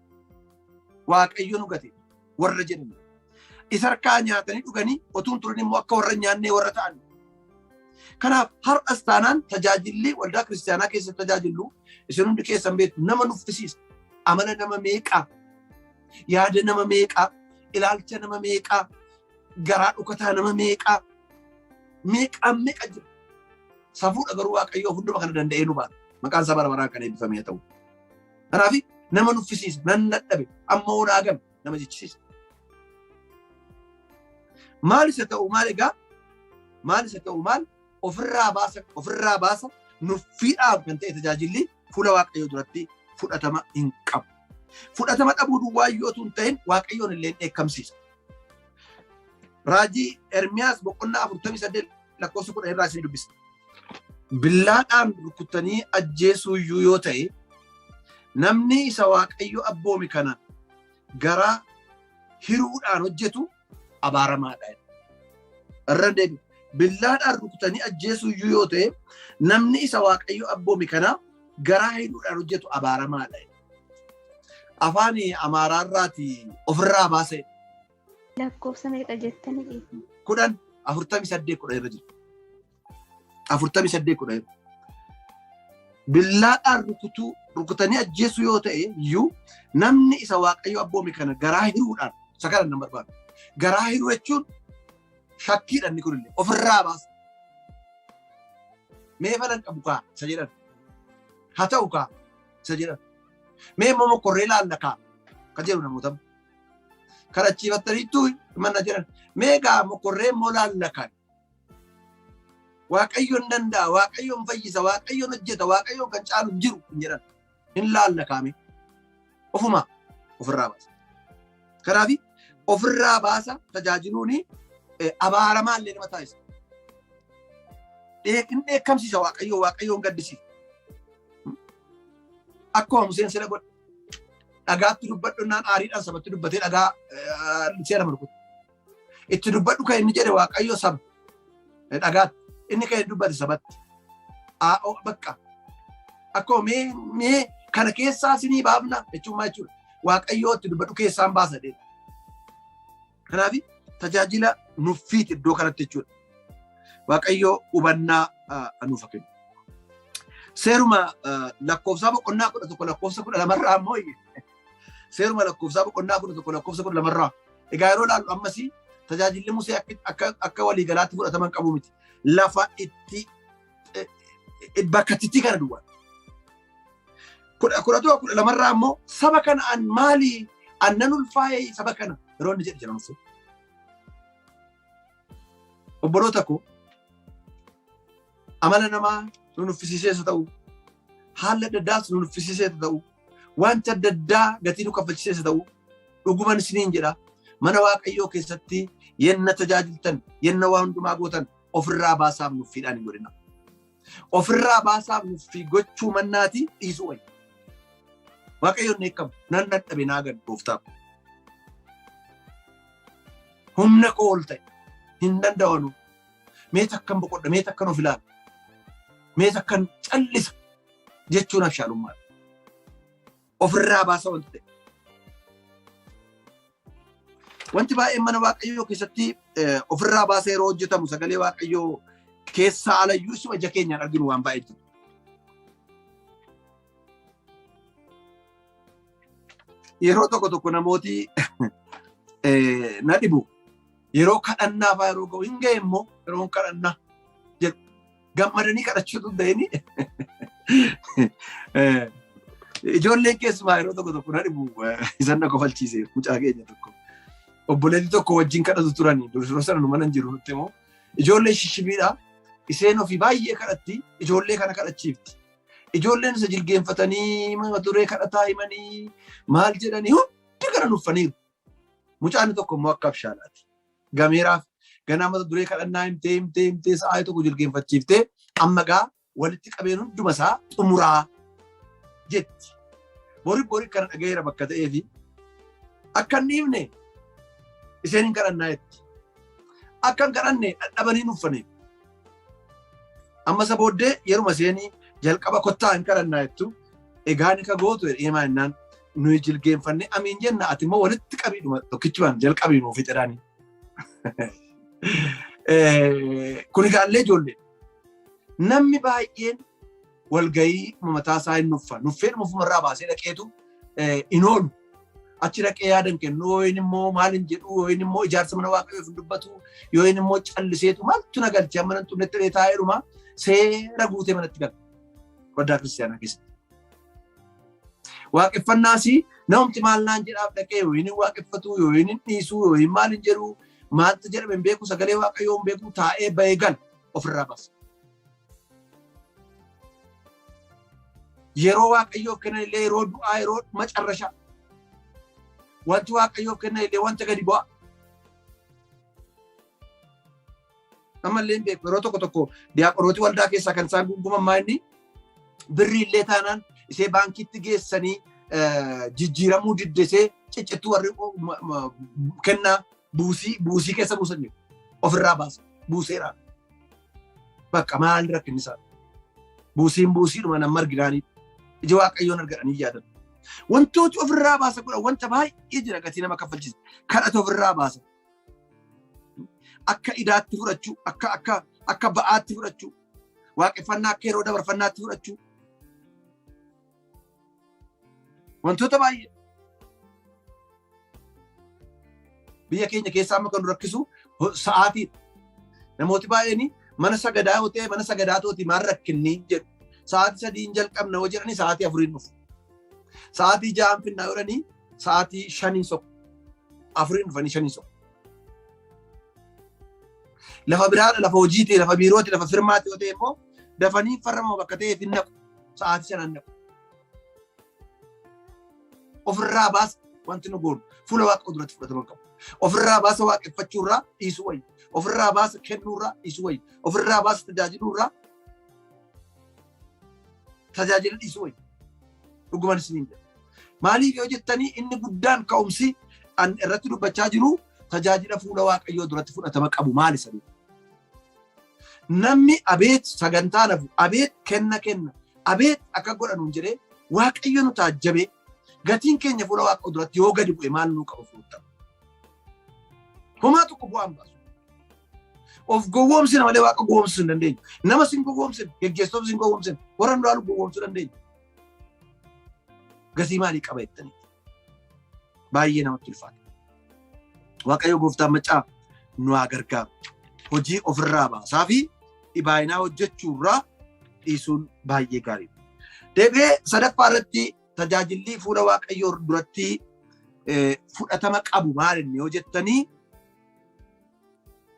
Waaqayyo nu gate warra jedhanidha isa harkaa nyaatanii dhuganii otuun turan immoo akka warra nyaannee warra ta'an kanaaf har'as taanaan tajaajilli waldaa kiristaanaa keessatti tajaajillu isin hundi keessan beektu nama nuffisiisa amala nama meeqaa yaada nama meeqaa ilaalcha nama meeqaa garaa dhukataa nama meeqa jira safuudha garuu Waaqayyo hunduma kana danda'ee nu baata maqaan isaa bara baraan kan eebbifamee ta'u kanaaf nama nuffisiisa nan dadhabe amma onaa gam nama jechisiisa Maal isa ta'u maal egaa? Maal isa ta'u maal? Ofirraa baasa nuffiidhaaf kan ta'e tajaajilli fuula Waaqayyoo duratti fudhatama hin qabu. Fudhatama dhabuu duwwaa yoo tun ta'in Waaqayyoon illee dheekkamsiisa. Raajii Ermiyaas boqonnaa 48 lakkoofsa 10 irraa isin dubbisa. Billaadhaan rukutanii ajjeesuu iyyuu yoo ta'e namni isa Waaqayyo abboome kana garaa hiruudhaan hojjetu abaaramaadha. Irra deebi. Billaadhaan rukutanii ajjeesuu iyyuu yoo ta'e namni isa Waaqayyo abboome kana garaa hiruudhaan hojjetu abaaramaadha. Afaan Amaaraarraati ofirraa baasee. Lakkoofsa meeqa jettanii dhiifne? 48 irra jira. 48 billaadhaan rukutanii ajjeesuu yoo ta'e iyyuu namni isa Waaqayyo abboome kana garaa hiruudhaan isa kana nan barbaadu. Garaa hiruu jechuun shakkiidhaan ni kunillee ofirraa baasa. Mee falan qabu kaa isa jedhan. Haa ta'u kaa isa jedhan. Mee immoo mokorree laalla kaa kan jedhu namoota. Karachiifattaniittuu manna jedhan. Mee gaa mokorree immoo laalla kaa. Waaqayyoon danda'a, Waaqayyoon fayyisa, Waaqayyoon hojjeta, Waaqayyoon kan caalu jiru hin jedhan. Hin laalla kaame. Ofuma ofirraa baasa. Kanaaf ofirraa baasa tajaajiluuni abaaramallee nama taasisa. Hin dheekkamsiisa Waaqayyoon gaddisiisa. Akkuma Museen sila godhe dhagaatti dubbadhonnaan aariidhaan sabatti dubbatee dhagaa seera markutu. Itti dubbadhu kan inni jedhe Waaqayyo saba dhagaatti. Inni kan dubbate sabatti. Bakka. Akkuma mee kana keessaa sinii baafna jechuun jechuudha. Waaqayyoo itti dubbadhu keessaan baasa dheedha. Kanaaf tajaajila nuffiiti iddoo kanatti jechuudha. Waaqayyoo hubannaa nuuf kennu. Seeruma lakkoofsa boqonnaa 11 lakkoofsa 12 ammoo seeruma lakkoofsa boqonnaa 11 lakkoofsa 12 egaa yeroo laallu ammasii tajaajilli Musee akka waliigalaatti fudhataman qabu miti. Lafa itti bakka itti kana duwwaa. 12 ammoo saba kana an maali annan ulfaa'ee saba kana yeroo inni jedhe jedhamu. Obboloota koo amala namaa nu nuffisiisees ta'u haala adda addaas nu nuffisiisees ta'u wanta adda addaa gatii nu kaffalchiisees ta'u dhuguman isiniin jedha mana Waaqayyoo keessatti yenna tajaajiltan yenna waa hundumaa gootan ofirraa baasaaf nuffiidhaan hin godhina. Ofirraa baasaaf nuffii gochuu mannaati dhiisuu wayya. Waaqayyoon eekkamu nan dadhabe naa gad gooftaaf. Humna koo ol ta'e hin danda'anu. Mee takkan boqodha, mee takkan of ilaala. Mee takkan callisa jechuun abshaalummaadha. Ofirraa baasa wanti ta'e. Wanti baay'een mana Waaqayyoo keessatti ofirraa baasee yeroo hojjetamu sagalee Waaqayyoo keessaa alayyuu isuma ija keenyaan arginu waan baay'ee jiru. Yeroo tokko namooti na dhibu. Yeroo kadhannaa fa'aa yeroo ga'u hin ga'e immoo yeroo kadhannaa jedhu gammadanii kadhachuutu ta'ini. Ijoolleen keessumaa yeroo tokko na dhibu isan na kofalchiise mucaa keenya tokko. Obboleetti tokko wajjin kadhatu turanii dursa sana nu mana hin jiru nutti immoo ijoollee shishibiidha. Iseen ofii baay'ee kadhatti ijoollee kana kadhachiifti. Ijoolleen isa jilgeenfatanii mata duree kadhataa himanii maal jedhanii hundi kana nuffaniiru. Mucaan tokko immoo akka abshaalaati. Gameeraaf ganaa mata duree kadhannaa himtee sa'aa tokko jilgeenfachiiftee amma gaa walitti qabeen hunduma isaa xumuraa jetti. Borii kana dhagayeera bakka ta'eefi akka hin dhiifne isheen hin kadhannaa jetti. Akka hin kadhanne dhadhabanii nuffaniif. Amma isa booddee yeruma isheenii jalqaba kottaa hin kadhannaa jettu egaa ni ka gootu himaa jennaan nuyi jilgeenfanne amiin jenna ati immoo walitti qabiidhuma tokkichumaan jalqabii nuuf jedhanii. Kun egaallee ijoollee namni baay'een walgayii mataa isaa hin nuffa. Nuffeen ofumarraa baasee dhaqeetu hin oolu. Achi dhaqee yaadan kennu yooyin immoo maal hin jedhu yooyin immoo ijaarsa mana Waaqayyoof hin dubbatu yooyin immoo calliseetu maaltu na galche amma nan xunnetti taa'eedhuma seera guutee manatti gala. Waldaa kiristaanaa keessatti. Waaqeffannaas namumti maal naan jedhaaf dhaqee yooyin waaqeffatu yooyin dhiisu yooyin maal hin jedhu maaltu jedhame hin beeku sagalee waaqayyoo hin beeku taa'ee bahee gal ofirraa baasa. Yeroo waaqayyoof kennan illee yeroo du'aa yeroo macarrashaa wanti waaqayyoof kennan illee wanta gadi bu'a. Ammallee hin beeku yeroo tokko diyaaqonooti waldaa keessaa kan isaan gunguman maa'inni birrii illee taanaan isee baankiitti geessanii jijjiiramuu diddesee ciccittuu warri kennaa buusii keessa buusan ofirraa baasa buuseera. Bakka maal rakkinni isaa buusiidhuma nama arginaanii ija waaqayyoon argatanii yaadan. Wantooti ofirraa baasa godhan wanta baay'ee jira gatii nama kaffalchiisa. Kadhata ofirraa baasa. Akka idaatti fudhachuu, akka ba'aatti fudhachuu, waaqeffannaa akka yeroo dabarfannaatti fudhachuu. Wantoota baay'ee. Biyya keenya keessaa amma kan rakkisu sa'aatii. Namooti baay'een mana sagadaa yoo ta'e mana sagadaa tooti maal rakkinni jedhu. Sa'aatii 3 jalqabna yoo jedhani sa'aatii 4 dhufu. Sa'aatii 6 finnaa yoo jedhani sa'aatii 5 soqu. 4 dhufanii 5 soqu. Lafa biraadha, lafa hojiiti, lafa biirooti, lafa firmaati yoo ta'e immoo dafanii farrama bakka ta'eef hin naqu. Sa'aatii 5 naqu. Ofirraa baasa wanti nu goonu fuula waaqa duratti fudhatama qabu. Ofirraa baasa waaqeffachuurraa dhiisuu wayya. Ofirraa baasa kennuurraa dhiisuu wayya. Ofirraa baasa tajaajiluurraa tajaajila dhiisuu wayya. Dhuguman isiniin jedha. Maaliif yoo jettanii inni guddaan ka'umsi irratti dubbachaa jiru tajaajila fuula waaqayyoo duratti fudhatama qabu maali sanii? Namni abeet sagantaa nafu, abeet kenna, abeet akka godhanuun jedhee waaqayyo nu taajjabee gatiin keenya fuula waaqa duratti yoo gadi bu'e maal nuu qabu fuuta. Homaa tokko bu'aan baasu. Of gowwoomsina malee waaqa gowwoomsuu hin dandeenyu. Nama sin gowwoomsina, geggeessitoota sin gowwoomsina, warra nu dhaalu gowwoomsuu dandeenyu. Gatii maalii qaba jettanii? Baay'ee namatti ulfaata. Waaqayyo gooftaan maccaa nu haa gargaaru. Hojii ofirraa baasaa fi dhibaayinaa hojjechuurraa dhiisuun baay'ee gaariidha. Deebi'ee sadaffaa irratti tajaajilli fuula waaqayyoo duratti fudhatama qabu maalinni yoo jettanii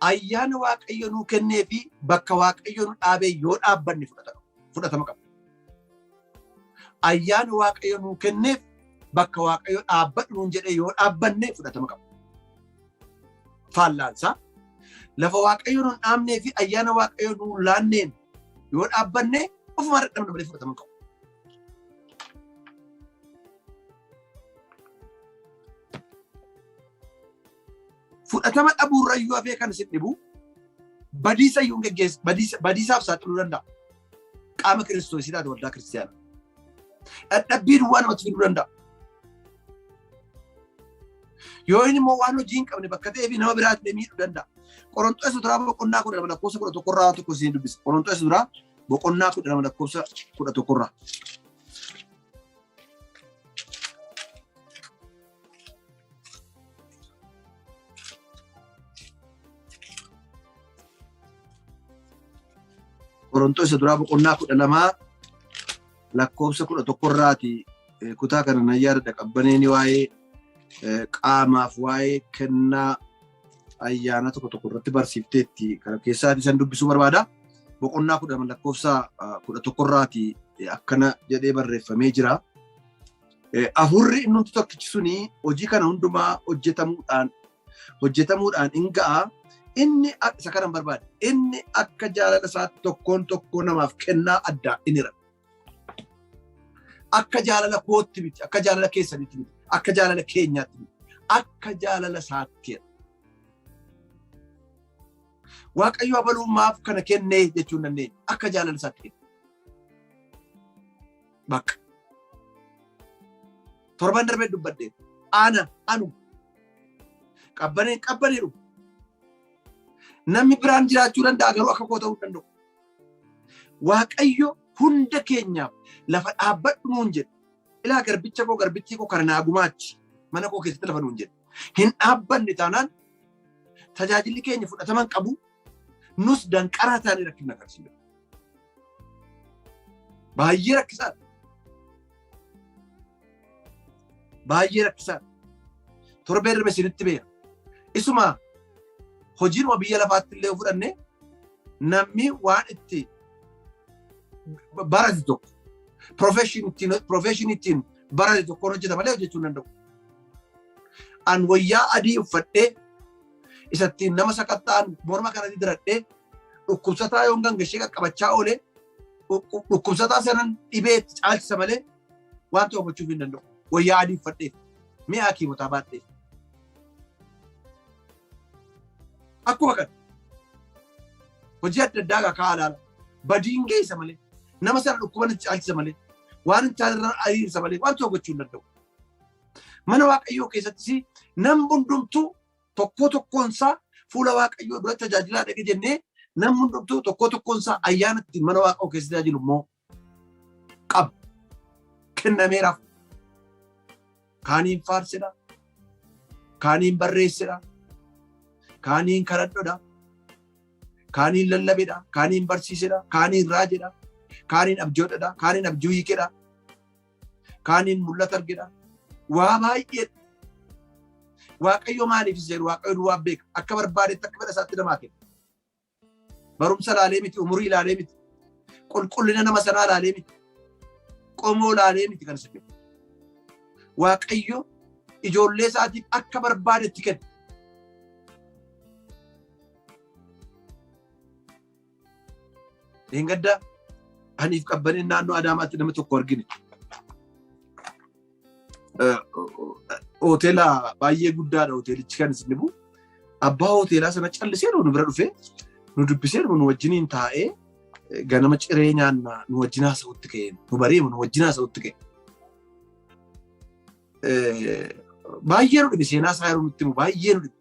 ayyaana waaqayyo nuu kennee fi bakka waaqayyo nu dhaabee yoo dhaabbanne fudhatama qabu. Ayyaana waaqayyo nuu kenneef bakka waaqayyo dhaabbadhu jedhee yoo dhaabbanne fudhatama qabu. Faallaansaa lafa waaqayyo nu dhaabnee fi ayyaana waaqayyo nuu laanneen yoo dhaabbanne ofuma dadhabna malee fudhatama qabu. Fudhatama dhabuurra iyyuu hafee kan isin dhibu badiisa iyyuu geggeessu badiisaaf saaxiluu danda'a. Qaama kiristoosii taate waldaa kiristiyaana. Dadhabbii duwwaa namatti fiduu danda'a. Yoo inni immoo waan hojii hin qabne bakka ta'ee fi nama biraatti miidhuu danda'a. Qorontoos duraa boqonnaa 10 lakkoofsa 11 tokko isin dubbisa. Qorontoos duraa boqonnaa 10 lakkoofsa 11. Qorontoos duraa boqonnaa 12 lakkoofsa 11 kutaa kana na yaada qabbaneeni waa'ee qaamaaf waa'ee kennaa ayyaana tokko irratti barsiifteetti kana keessaa isin dubbisuu barbaada. Boqonnaa 10 lakkoofsa 11 akkana jedhee barreeffamee jira. Afurri inni tokkichi suni hojii kana hundumaa hojjetamuudhaan hin ga'a. Inni isa kana barbaada. Inni akka jaalala isaatti tokkoon namaaf kennaa addaa inni jira. Akka jaalala kootti miti, akka jaalala keessanitti miti, akka jaalala keenyaatti miti, akka jaalala isaatti. Waaqayyo abalummaaf kana kennee jechuun dandeenya. Akka jaalala isaatti. Bakka. Torban darbee dubbadde. Anu. Qabbaniiru. Namni biraan jiraachuu danda'a garuu akka koo ta'uu danda'u. Waaqayyo hunda keenyaaf lafa dhaabbadhu nuun jedhe. Ilaa garbichi koo kana naa gumaachi mana koo keessatti lafa nuun jedhe. Hin dhaabbanne taanaan tajaajilli keenya fudhataman qabu nus danqaraa taanee rakkina agarsiisa. Baay'ee rakkisaadha. Baay'ee rakkisaadha. Torbee darbe isinitti beera. Isuma hojiinuma biyya lafaatti illee fudhanne namni waan itti barate tokko profession ittiin barate tokkoon hojjeta malee hojjechuu hin danda'u. An wayyaa adii uffadhee isattiin nama sakatta'an morma kanatti diradhee dhukkubsataa yoon gangashee qaqqabachaa oolee dhukkubsataa sanan dhibee caalchisa malee waan tokko gochuuf hin danda'u. Wayyaa adii uffadheef mi'a hakiimotaa baadheef. Akkuma kana hojii adda addaa gaa kaa'aa ilaala. Badiin geessa malee nama sana dhukkuban caalchisa malee waan hin taanerraan ariirsa malee waan tokko gochuu hin danda'u. Mana Waaqayyoo keessattis nam hundumtuu tokko tokkoonsaa fuula Waaqayyoo dura tajaajilaa dhaqe jennee nam hundumtuu tokko tokkoonsaa ayyaanatti mana Waaqayyoo keessa tajaajilu immoo qaba. Kennameeraaf. Kaaniin faarsidha. Kaaniin barreessidha. Kaaniin kadhadhodha. Kaaniin lallabedha. Kaaniin barsiisedha. Kaaniin raajedha. Kaaniin abjoodhadha. Kaaniin abjuu hiikedha. Kaaniin mul'ata argedha. Waa baay'ee Waaqayyo maaliif jedhu Waaqayyo duwwaa beeka. Akka barbaadetti akka fedha isaatti namaa kenna. Barumsa laalee miti, umurii laalee miti, qulqullina nama sanaa laalee miti, qomoo laalee miti kan isa kennu. Waaqayyo ijoollee isaatiif akka barbaadetti kenna. Gaddaa aniif qabbaneen naannoo Adaamaatti nama tokko argine. Hoteela baay'ee guddaadha hoteelichi kan isin dhibu. Abbaa hoteelaa sana callisee nu bira dhufee nu dubbisee nu wajjiniin taa'ee ganama ciree nyaannaa nu wajjin haasa'utti ka'e. Nu bareemu nu wajjin haasa'utti ka'e. Baay'ee nu dhibe seenaa isaa yeroo nutti himu baay'ee nu dhibe.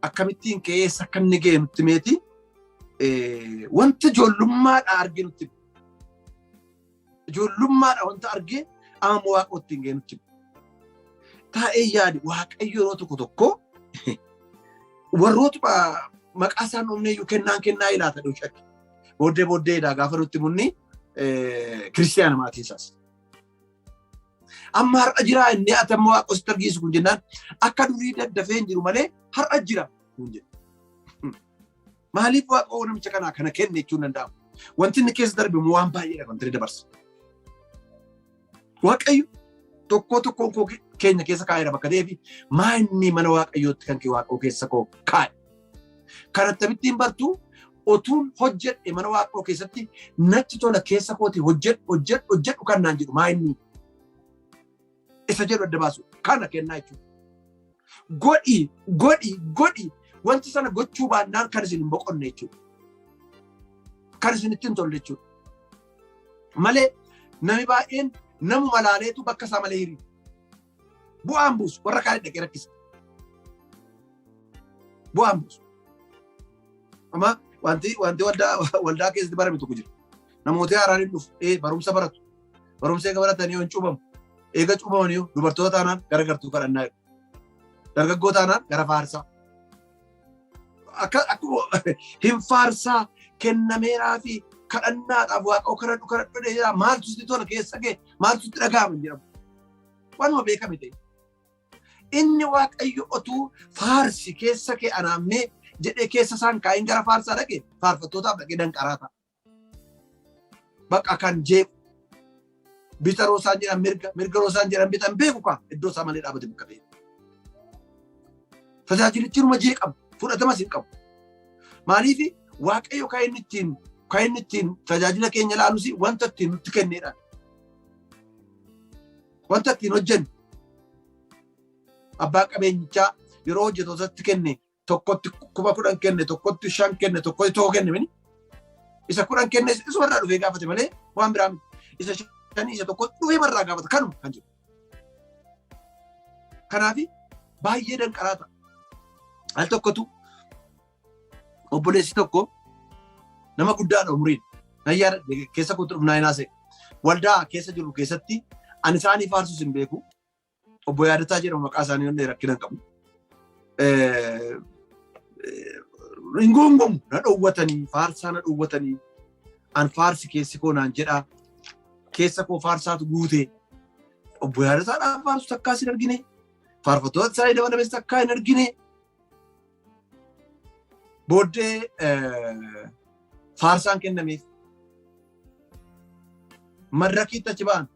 Akkamittiin ka'eessa akka inni ga'e nutti meeti wanta ijoollummaadhaa argee nutti himu. Ijoollummaadhaa wanta argee amma Waaqootti hin ga'e nutti himu. Taa'ee yaadi Waaqayyo yeroo tokko tokko warroota maqaa isaan uumne iyyuu kennaa ilaata dhuu shakki. Booddeedhaa gaafa nutti munni kiristiyaana maatii isaas. Amma har'a jira inni atamma Waaqotti argisu kun jennaan akka durii daddafee hin jiru malee har'a jira kun jenna. Maaliif Waaqoo namicha kanaa kana kenne jechuun danda'amu. Wanti inni keessa darbe waan baay'eedha kan ture dabarsa. Waaqayyo tokko keenya keessa kaa'eera bakka deebi maa inni mana Waaqayyootti kan kee Waaqoo keessa koo kaa'e. Kanatti abittiin bartuu otuun hojjedhe mana Waaqoo keessatti natti tola keessa kooti hojjedhu kan naan jedhu maa inni isa jedhu adda baasu kana kennaa jechuudha. Godhi wanti sana gochuu baannaan kan isin hin boqonne jechuudha. Kan isin ittiin tolle jechuudha. Malee nami baay'een namu malaaleetu bakka isaa malee hiriira. Bu'aan buusu warra kaan dhaqee rakkisa. Bu'aan buusu. Amma wanti waldaa keessatti barame tokko jira. Namooti haaraan hin dhufu barumsa baratu. Barumsa eega baratanii yoo hin cuubamu. Eega cuubaman yoo dubartoota taanaan gara gartuu kadhannaa jiru. Dargaggoo taanaan gara faarsaa. Akkuma hin faarsaa kennameeraa fi kadhannaadhaaf Waaqoo kadhadhu jedhaa maaltu sitti tola keessa ga'e maaltu sitti dhaga'ama jedhamu. Waanuma beekame ta'e. Inni Waaqayyo otuu faarsi keessa kee anaammee jedhee keessa isaan kaa'iin gara faarsaa dhaqe faarfattootaaf dhaqee danqaraa ta'a. Bakka kan jeequ bita roosaan jedhan mirga roosaan jedhan bitan beeku kaa iddoo isaa malee dhaabate bakka ta'e. Tajaajilichi numa jeeqamu fudhatamas hin qabu. Maaliif Waaqayyo kan inni ittiin tajaajila keenya ilaalus wanta ittiin nutti kenneedhaan. Wanta ittiin hojjennu abbaa qabeenyichaa yeroo hojjetootatti kenne tokkotti 10,000 kenne tokkotti 5 kenne tokkotti 1 kenne mini isa 10 kenne isa warraa dhufee gaafate malee waan biraa miti. Isa 5 isa tokko dhufee marraa gaafata kanuma kan jedhu. Kanaaf baay'ee danqaraa ta'a. Al tokkotu obboleessi tokko nama guddaadha umuriin. Nayyaa keessa kutu dhufnaa hinaase. Waldaa keessa jiru keessatti ani isaanii faarsus hin beeku. Obbo Yaadataa jedhamu maqaa isaanii hundee rakkina qabu. Hin gongomu na dhowwatanii faarsaa na dhowwatanii an faarsi keessi koo naan jedhaa keessa koo faarsaatu guutee obbo Yaadataadhaan faarsu takkaa hin argine faarfattoota isaanii dabalamees takkaa hin argine booddee faarsaan kennameef madrakii achi ba'an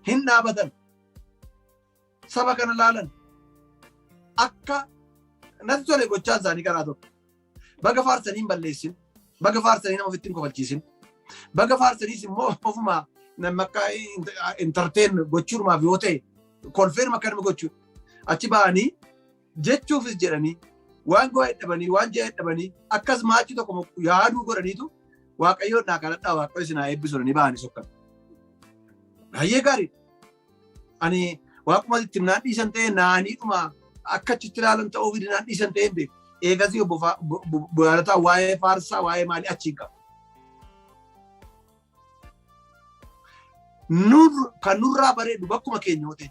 hin dhaabatan saba kana laalan akka natti tole gochaan isaanii karaa tokko baga faarsanii hin balleessin baga faarsanii nama ofitti hin kofalchiisin baga faarsaniis immoo ofuma makka entertain gochuudhaaf yoo ta'e kolfeen makka nama gochuu achi ba'anii jechuufis jedhanii waan go'ee dhabanii waan jee dhabanii akkas maachi tokko yaaduu godhaniitu waaqayyoon naa kadhadhaa waaqayyo isin haa eebbisu ni ba'anii sokkan. Baay'ee gaarii ani waaquma itti naan dhiisan ta'e naaniidhuma akka achitti ilaalan ta'uu fi naan dhiisan ta'e beeku eegasii obbo Boyaalataa waa'ee faarsaa waa'ee maalii achiin qaba. Kan nurraa bareedu bakkuma keenya yoo ta'e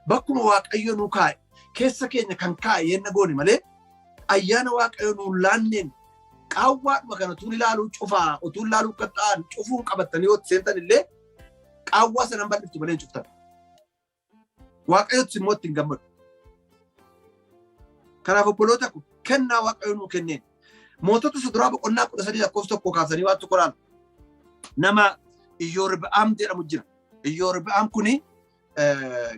bakkuma waaqayyo nu kaa'e keessa keenya kan kaa'e yenna goone malee ayyaana waaqayyo nu laanneen qaawwaadhuma kana utuun ilaaluu cufaa utuun ilaaluu qaxxaan cufuun qabattanii yoo seentan illee qaawwaa sanan bal'iftu malee cuftan. Waaqayyotti immoo ittiin gammadu. Kanaaf obboloota kun kennaa waaqayyo nuu kenneen mootota isa duraa boqonnaa 13 lakkoofsa tokko kaasanii waan tokko laala. Nama Iyyoorba'aam jedhamu jira. Iyyoorba'aam kuni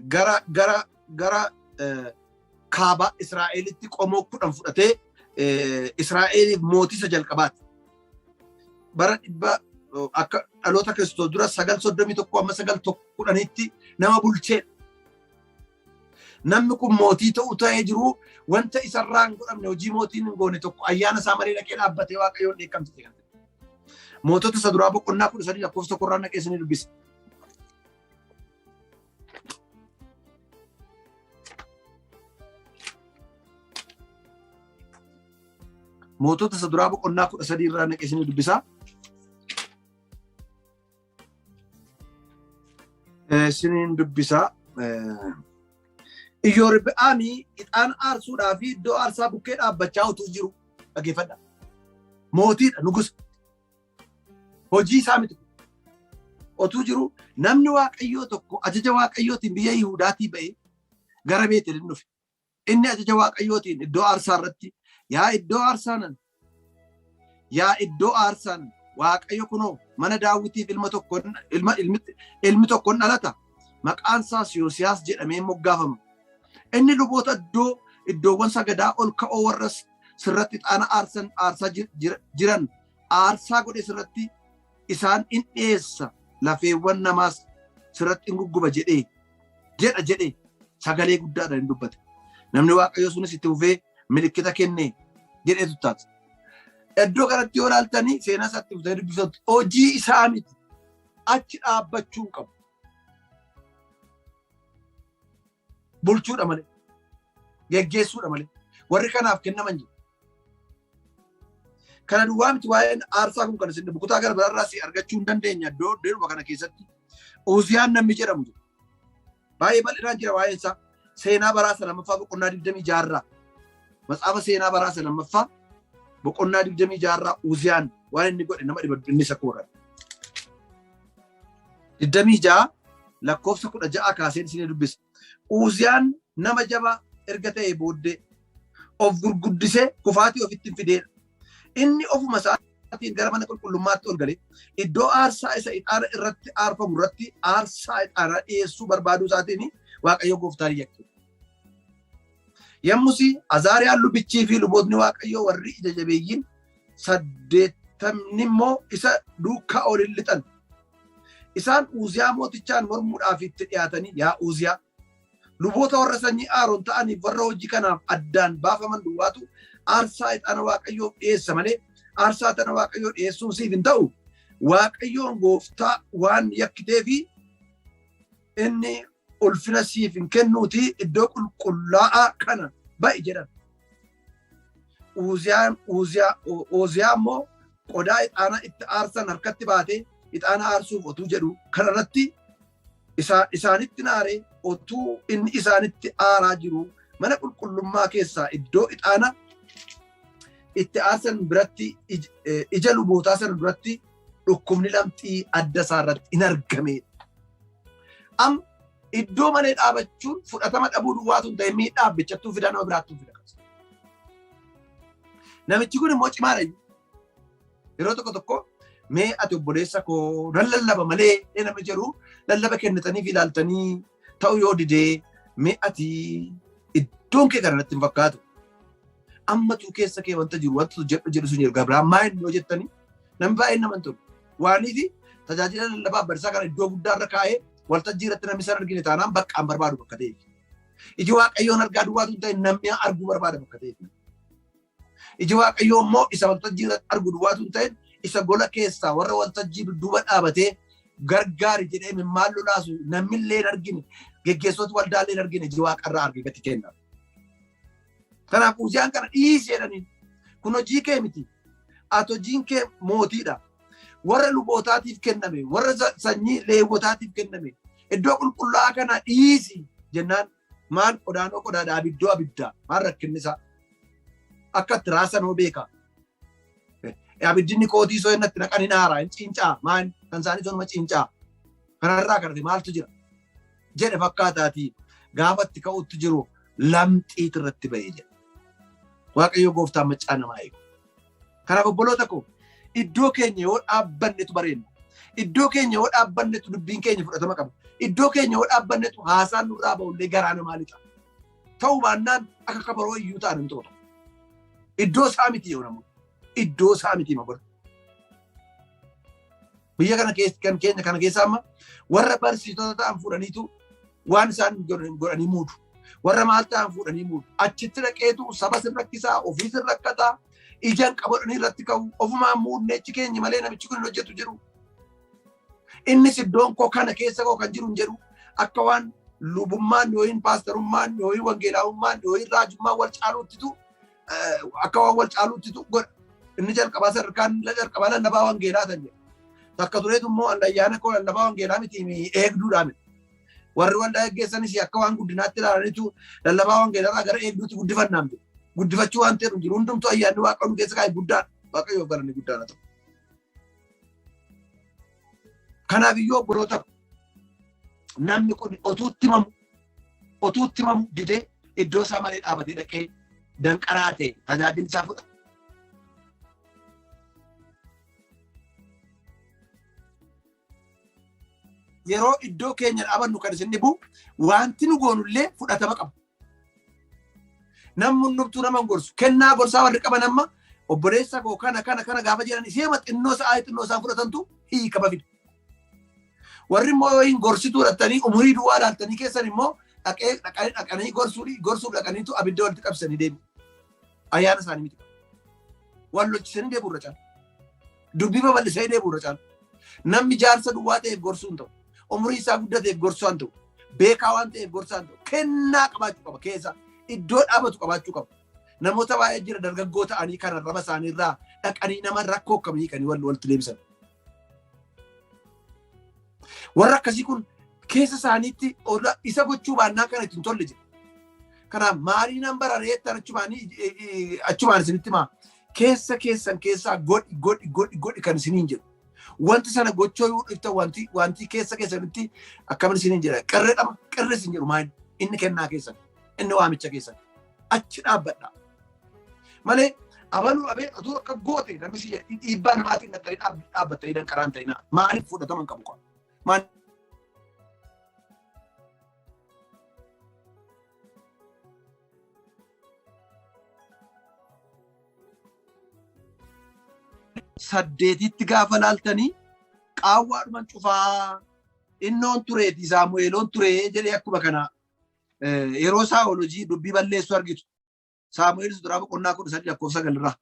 gara kaaba Israa'elitti qomoo 10 fudhatee Israa'eliif mootii isa jalqabaati. Bara dhibba akka dhaloota Kiristoos dura 931 amma 910tti nama bulchee. Namni kun mootii ta'uu ta'ee jiru wanta isarraan godhamne hojii mootiin hin goone tokko ayyaana isaa malee dhaqee dhaabbatee waaqayyoon dheekkamsite kan ta'e. Mootota isa duraa boqonnaa 13 lakkoofsa tokko irraa naqeessanii dubbisa. Mootota isa duraa boqonnaa 13 irraa naqeessanii dubbisa. Isiniin dubbisa. Iyyoorba'aami ixaana aarsuudhaa fi iddoo aarsaa bukkee dhaabbachaa utuu jiru dhaggeeffadha. Mootiidha nugusa. Hojii isaa miti. Otuu jiru namni waaqayyoo tokko ajaja waaqayyootiin biyya Yihuudaatii ba'ee gara Beeteliin dhufe. Inni ajaja waaqayyootiin iddoo aarsaa irratti yaa iddoo aarsaan waaqayyo kunoo mana Daawitiif ilmi tokkoon dhalata. Maqaan isaas Yoosiyaas jedhamee moggaafama. Inni luboota iddoowwan sagadaa ol ka'oo warra sirratti ixaana aarsaa jiran aarsaa godhe sirratti isaan in dhiyeessa lafeewwan namaas sirratti in gugguba jedhee sagalee guddaadhaan hin dubbate. Namni waaqayyo sunis itti fufee milikkita kenne jedhee tuttaati. Iddoo kanatti yoo ilaaltanii seenaa isaatti fufee dubbifatu hojii isaa miti achi dhaabbachuu qabu. Bulchuudha malee geggeessuudha malee warri kanaaf kennaman jiru. Kana duwwaa miti waa'een aarsaa kun kan isin bukutaa gara biraarraas argachuu hin dandeenya iddoo kana keessatti Uziyaan namni jedhamu jiru. Baay'ee bal'inaan jira waa'een isaa seenaa baraasa lammaffaa boqonnaa 26 irraa matsaafa seenaa baraasa lammaffaa boqonnaa 26 irraa Uziyaan waan inni godhe nama dhibba inni isa koora. 26 lakkoofsa 16 kaaseen isin dubbisa. Uziyaan nama jabaa erga ta'ee booddee of gurguddisee kufaatii ofitti fideedha. Inni ofuma isaatiin gara mana qulqullummaatti ol galee iddoo aarsaa isa ixaana irratti aarfamu irratti aarsaa ixaanaa dhiyeessuu barbaaduu isaatiin waaqayyo gooftaan yakke. Yommus Azaariyaan lubichii fi luboonni waaqayyoo warri ija jabeeyyiin 80 immoo isa duukaa ol lixan. Isaan Uziyaa mootichaan mormuudhaaf itti dhiyaatanii yaa Uziyaa luboota warra sanyii Aaroon ta'aniif warra hojii kanaaf addaan baafaman duwwaatu aarsaa ixaana waaqayyoof dhiyeessa malee aarsaa tana waaqayyoo dhiyeessuun siif hin ta'u. Waaqayyoon gooftaa waan yakkitee fi inni ulfina siif hin kennuuti iddoo qulqullaa'aa kana ba'i jedhan. Uziyaa immoo qodaa ixaana itti aarsan harkatti baatee ixaana aarsuuf otuu jedhu kanarratti isaanitti naaree otuu inni isaanitti aaraa jiru mana qulqullummaa keessaa iddoo ixaana itti aarsan biratti ija lubootaa sana duratti dhukkubni lamxii adda isaa irratti hin argame. Iddoo malee dhaabachuun fudhatama dhabuu duwwaatu hin ta'e miidhaa biccattuu fidaa nama biraattuu fida. Namichi kun immoo cimaadha. Yeroo tokko mee ati obboleessa koo nan lallaba malee namni jedhu lallaba kennitanii fi ilaaltanii ta'u yoo didee mee ati iddoon kee kanatti hin fakkaatu. Ammatu keessa kee wanta jiru wanta jedhu sun erga biraa maal yoo jettanii namni baay'een nama hin tolu. Waaniifi tajaajila lallabaa barsaa kana iddoo guddaarra kaa'ee waltajjii irratti namni sana argine taanaan baqqaan barbaadu bakka ta'eef. Iji Waaqayyoon argaa duwwaatu hin ta'e namni arguu barbaada bakka ta'eef. Iji Waaqayyoo immoo isa waltajjii irratti argu duwwaatu hin ta'e isa gola keessaa warra waltajjii dudduuba dhaabatee gargaari jedhee mimmaan lolaasu namni illee hin argine geggeessota waldaallee hin argine iji Waaqarraa arge gati kenna. Kanaaf Uziyaan kana dhiisi jedhaniin kun hojii kee miti. Ati hojiin kee mootiidha. Warra lubootaatiif kenname, warra sanyii leewwotaatiif kenname. Iddoo qulqullaa'aa kana dhiisi jennaan maal qodaanoo qodaadha abiddoo abiddaa maal rakkinnisaa akka itti raasanoo beeka. Abiddinni kootii soo innatti naqan hin haaraa hin ciincaa maan kan isaanii sonuma ciincaa kanarraa kanatti maaltu jira jedhe fakkaataatii gaafa itti ka'utti jiru lamxiit irratti ba'ee jedha. Waaqayyo gooftaan maccaa namaa eegu. Kanaaf obboloota koo iddoo keenya yoo dhaabbannetu bareedna. Iddoo keenya yoo dhaabbannetu dubbiin keenya fudhatama qaba. Iddoo keenya yoo dhaabbannetu haasaan nurraa ba'ullee garaa namaa lixa. Ta'uu baannaan akka kabaroo iyyuu ta'an hin toota. Iddoo isaa miti yoo namoota. Iddoo isaa miti mabar. Biyya kana keenya kana keessa amma warra barsiisota ta'an fuudhaniitu waan isaan godhanii muudu. Warra maal ta'an fuudhanii muudu. Achitti dhaqeetu saba sirrakkisaa ofii sirrakkataa. Ijaan qabatanii irratti ka'u ofumaan muudneechi keenya malee namichi kun hojjetu jedhu. Innis iddoon koo kana keessa koo kan jiru hin jedhu akka waan lubummaan yookiin paastarummaan yookiin wangeelaawummaan yookiin raajummaan wal caaluuttitu akka waan wal caaluuttitu godha. Inni jalqabaa sadarkaan jalqabaa lallabaa wangeelaa tan jedha. Takka tureetu immoo ayyaana koo lallabaa wangeelaa miti eegduudhaa miti. Warri waldaa gaggeessanis akka waan guddinaatti ilaalaniitu lallabaa wangeelaa gara eegduutti guddifannaan jedhu. Guddifachuu waan ta'eef jiru hundumtuu ayyaanni Waaqayyoo keessa kaa'e guddaan Waaqayyoo garanni guddaan haa ta'u. Kanaaf iyyuu obboloota namni kun otuutti himamu didee iddoo isaa malee dhaabatee dhaqee danqaraa ta'e tajaajilli isaa fudhata. Yeroo iddoo keenya dhaabannu kan isin dhibu wanti nu goonullee fudhatama qaba. Namni nubtuu nama gorsu kennaa gorsaa warri qaban amma obboleessa koo kana gaafa jedhan isee xinnoo isaa fudhatantu hiikama fidu. Warri immoo yoo hin gorsituu dhattanii umurii duwwaa dhaaltanii keessan immoo dhaqanii gorsuuf dhaqaniitu abidda walitti qabsanii deemu. Ayyaana isaanii miti. Waan lolchisanii deebi'u irra caala. Dubbii babal'isanii deebi'u irra caala. Namni jaarsa duwwaa ta'eef gorsuu hin ta'u. Umurii isaa guddateef gorsuu hin ta'u. Beekaa waan ta'eef gorsaa hin ta'u. Kennaa qabaachuu qaba keessa. Iddoo dhaabatu qabaachuu qaba. Namoota baay'ee jira dargaggoo ta'anii kan raba isaanii irraa dhaqanii nama rakkoo akkamii hiikanii walitti deebisan. Warra akkasii kun keessa isaaniitti isa gochuu baannaa kana ittiin tolle jira. Kanaaf maalii nan barareettan achumaan isinitti himaa keessa keessan keessaa godhi kan isiniin jedhu. Wanti sana gochoo yoo dhufta wanti keessa keessanitti akkamiin isiniin jedha qirri isin jedhu maali inni kennaa keessan. Inni waamicha keessan achi dhaabbadha. Malee abaluu abee atuu akka goote namni si dhiibbaa namaatiin dhaabbattanii danqaraan ta'ina maaliif fudhataman qabu qaba. Saddeetitti gaafa laaltanii qaawwaadhuman cufaa innoon tureeti Saamu'eeloon turee jedhee akkuma kanaa. Yeroo isaa hojii dubbii balleessu argitu. Saamu'eel duraa boqonnaa 13:9.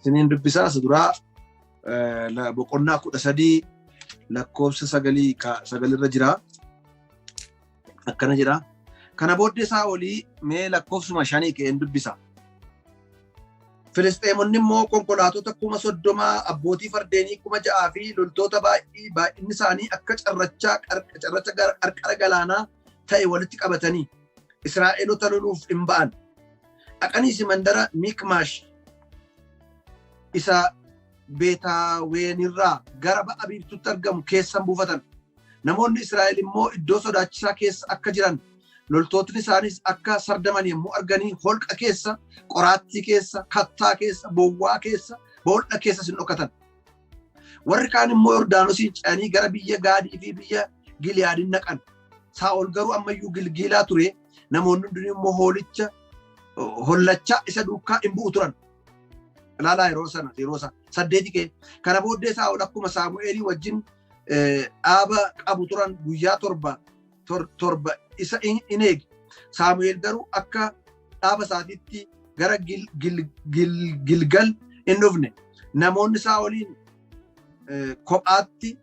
Siniin dubbisaa duraa boqonnaa 13 lakkoofsa 9 jira. Akkana jira. Kana booddee isaa olii mee lakkoofsuma 5 ka'een dubbisa. Filisxeemonni immoo konkolaatota 30,000 abbootii fardeenii 6,000 fi loltoota baay'inni isaanii akka carracha qarqara galaanaa ta'e walitti qabatanii Israa'eelota loluuf hin ba'an. Dhaqaniis mandara Mikmaash isa beetaa weenirraa gara ba'a biiftuutti argamu keessan buufatan. Namoonni Israa'el immoo iddoo sodaachisaa keessa akka jiran loltootni isaanis akka sardaman yommuu arganii holqa keessa, qoraattii keessa, kattaa keessa, bowwaa keessa, boolla keessa sin dhokatan. Warri kaan immoo Yordaanosiin ce'anii gara biyya Gaadii fi biyya Giliyaadin naqan. Saa'ol garuu ammayyuu Gilgiilaa ture. Namoonni hundinuu immoo hollachaa isa duukaa hin bu'u turan. Ilaalaa yeroo sana 8 kee. Kana booddee Saa'ol akkuma Saamu'eelii wajjin dhaaba qabu turan guyyaa torba isa in eegi. Saamu'eel garuu akka dhaaba isaatiitti gara Gilgal hin dhufne. Namoonni Saa'oliin kophaatti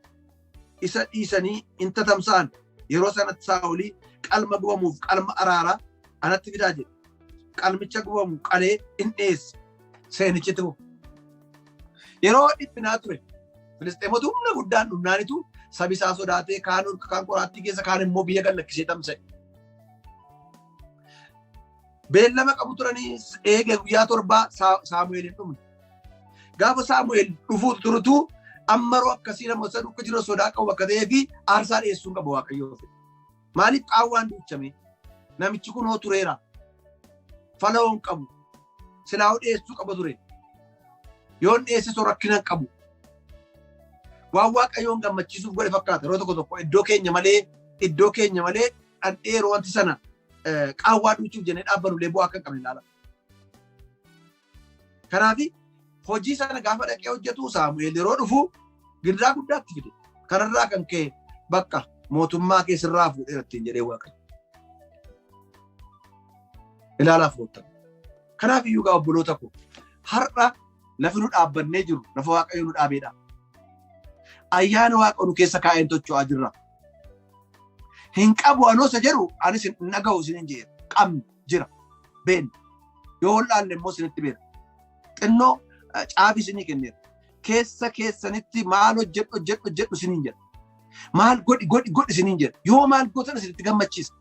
isa dhiisanii in tatamsa'an. Yeroo sanatti Saa'olii qalma gubamuuf qalma araaraa anatti fidaa jedhe. Qalmicha gubamu qalee in dhiyeesse. Seenichi ta'u. Yeroo dhiphinaa ture. Filisxeemota humna guddaan dhumnaanitu sabi isaa sodaatee kaan qoraattii keessa kaan immoo biyya gallakkisee tamsa'e. Beellama qabu turanii eege guyyaa torbaa Saamu'eel hin dhumne. Gaafa Saamu'eel dhufuutu turutuu ammaroo akkasii namoota dhukka jiru sodaa qabu akka ta'ee fi aarsaa dhiyeessuun qaba Waaqayyoo. Maaliif qaawwaan duuchame? Namichi kun hoo tureera. Falawoon qabu. Silaa dhiyeessuu qaba ture. Yoon dhiyeessisoo rakkina qabu. Waan Waaqayyoon gammachiisuuf godhe fakkaata. Yeroo tokko iddoo keenya malee dhandheeroo wanti sana qaawwaa duuchuuf jennee dhaabbanullee bu'aa akka hin qabne ilaala. Kanaafi hojii sana gaafa dhaqee hojjetu Saamu'eel yeroo dhufu girdaa guddaatti fide. Kanarraa kan ka'e bakka mootummaa keessirraa fuudhee ittiin jedhee Waaqayyo. Ilaalaaf goottan. Kanaaf iyyuu gaa obboloota koo har'a lafi nu dhaabbannee jiru lafa Waaqayyo nu dhaabeedha. Ayyaana Waaqa nu keessa kaa'een tocho'aa jirra. Hin qabu anoosa jedhu anis hin dhaga'u isinin jedhe qabni jira been yoo laalle immoo isinitti beera. Xinnoo caabii isinii kenneera. Keessa keessanitti maal hojjedhu isiniin jedha. Maal godhi isiniin jedha. Yoo maal gootan isinitti gammachiisa.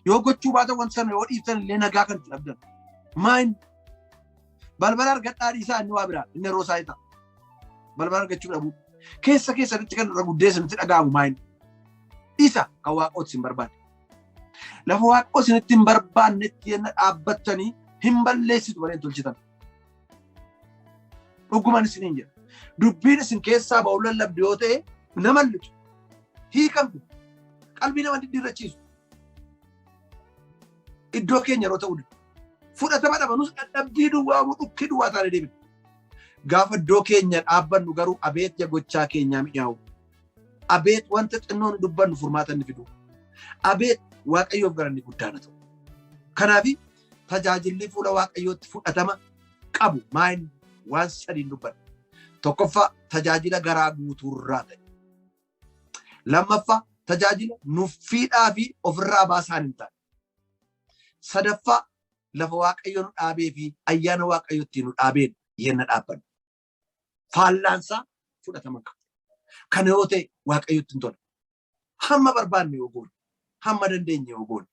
Yoo gochuu baatan wanta sana yoo dhiiftan illee nagaa kan itti dhabdan. Maayin balbala argadhaa dhiisaa inni waa biraa inni yeroo isaa ta'a. Balbala argachuu dhabu. Keessa keessanitti kan irra guddee isinitti dhaga'amu maayin. Dhiisa kan Waaqooti isin barbaade. Lafa Waaqoo isinitti hin barbaannetti yenna dhaabbattanii hin balleessitu malee hin tolchitan. Dhugumaan isiniin jedha. Dubbiin isin keessaa ba'u lallabdu yoo ta'e nama lixu. Hiikamtu. Qalbii nama diddiirrachiisu. Iddoo keenya yeroo ta'u fudhatama dhabanus dadhabbii duwwaa dhukkii duwwaa taanee deebina. Gaafa iddoo keenya dhaabbannu garuu abeet gochaa keenyaa mi'aawu. Abeet wanta xinnoo nu dubbannu furmaata inni fidu. Abeet Waaqayyoof garanni guddaa na ta'u. Kanaafi tajaajilli fuula Waaqayyootti fudhatama qabu maayin waan sadiin dubbanna. Tokkoffaa tajaajila garaa guutuurraa ta'e. Lammaffaa tajaajila nuffiidhaa fi ofirraa baasaan hin taane. Sadaffaa lafa Waaqayyo nu dhaabee fi ayyaana Waaqayyootti nu dhaabeen yenna dhaabbanna. Faallaansaa fudhatama qaba. Kana yoo ta'e Waaqayyootti hin tola. Hamma barbaanne yoo goone, hamma dandeenye yoo goone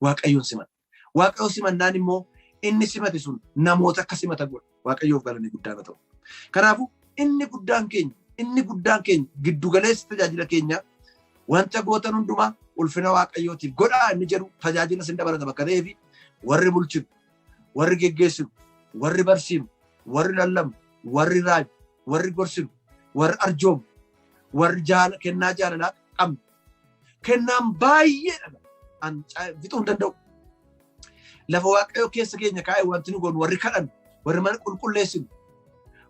Waaqayyoon simata. Waaqayyoon simannaan immoo inni simate sun namoota akka simata godha. Waaqayyoof galanni guddaan ta'u. Kanaafuu inni guddaan keenya giddu galeessi tajaajila keenya wanta gootan hundumaa ulfina Waaqayyootiif godhaa inni jedhu tajaajila sin dabalata bakka ta'ee fi warri bulchinu, warri geggeessinu, warri barsiinu, warri lallabnu, warri raaju, warri gorsinu, warri arjoomu, warri kennaa jaalalaa qabnu. Kennaan baay'eedha. Fixuu hin danda'u. Lafa Waaqayyoo keessa keenya kaa'e wanti nu goonu warri kadhannu, warri mana qulqulleessinu,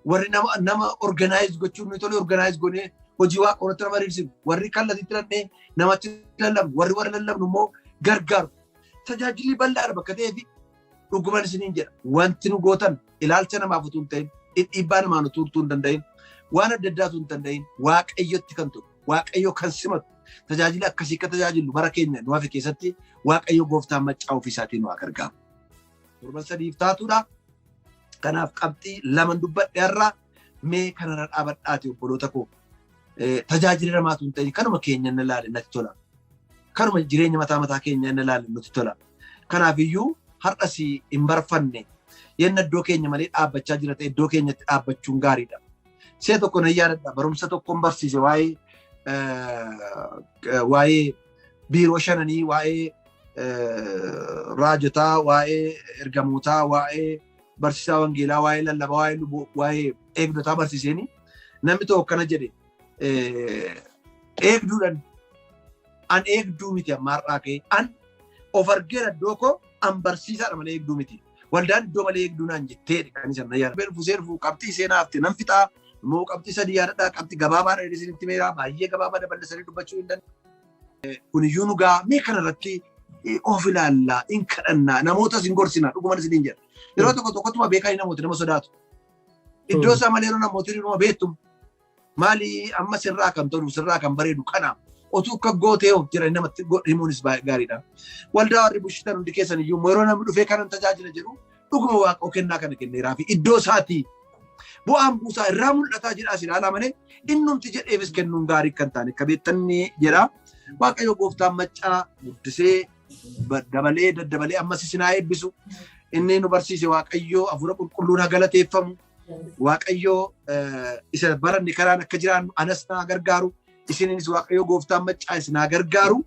warri nama organize gochuun nu tole organize goonee hojii Waaqa irratti nama riibsinu, warri kallattiitti lannee namatti lallabnu, warri lallabnu immoo gargaaru. Tajaajilli bal'aadha bakka ta'ee fi dhugumaan isiniin jedha. Wanti nu gootan ilaalcha namaaf utuu hin ta'in, dhiibbaa namaan utuu hin danda'in, waan adda addaa utuu hin danda'in, Waaqayyotti kan tolu, Waaqayyo kan simatu, tajaajila akkasii akka tajaajilu bara keenya nu hafe keessatti Waaqayyo gooftaan maccaa ofii isaatiin nu gargaaru. Torban sadiif taatuudha. Kanaaf qabxii lama dubbadhe irraa mee kanarra dhaabadhaati obboloota koo. Tajaajila namaatu hin ta'in kanuma keenya inni ilaale natti tola. Kanuma jireenya mataa keenya inni ilaale nutti tola. Kanaaf iyyuu har'as hin barfanne yenna iddoo keenya malee dhaabbachaa jira ta'e iddoo keenyatti dhaabbachuun gaariidha. see tokko na yaadadha barumsa tokkoon barsiise waa'ee biiroo shananii waa'ee raajotaa waa'ee ergamootaa waa'ee barsiisaa wangeelaa waa'ee lallabaa waa'ee eegdotaa barsiiseen namni tokko akkana jedhe eegduudhaan an eegduu miti ammaarraa ka'e an of argeera iddoo koo an barsiisaadha malee eegduu miti. Waldaan iddoo malee eegduu naan jetteedha kan isaan na yaada. Fuseen qabxii seenaa hafte nan fixaa immoo qabxii sadii yaadadhaa qabxii gabaabaa dha isinitti meeraa baay'ee gabaabaa daballisanii dubbachuu hin danda'u. Kuniyyuu nu gaa mee kanarratti of ilaallaa in kadhannaa namootas hin gorsinaa dhugumaan isiniin jedha. Yeroo tokko tokkottuma beekanii namooti nama sodaatu. Iddoo isaa malee yeroo namooti nama beektu maali amma sirraa kan tolu sirraa kan bareedu kanaaf otuu akka gootee of jira namatti himuunis gaariidha. Waldaa warri bushitan hundi keessan iyyuu yeroo namni dhufee kanan tajaajila jedhu dhuguma waaqoo kennaa kana kenneeraa fi iddoo isaatii bu'aan buusaa irraa mul'ataa jedhaas ilaalaa malee innumti jedheefis kennuun gaarii kan taane akka beektanni jedha. Waaqayyo gooftaan maccaa guddisee dabalee daddabalee ammas isinaa eebbisu. Inni nu barsiise Waaqayyo hafuura qulqulluun haa galateeffamu. Waaqayyo isa baranne karaan akka jiraannu anas naa gargaaru. Isinis Waaqayyo gooftaan maccaa isinaa gargaaru.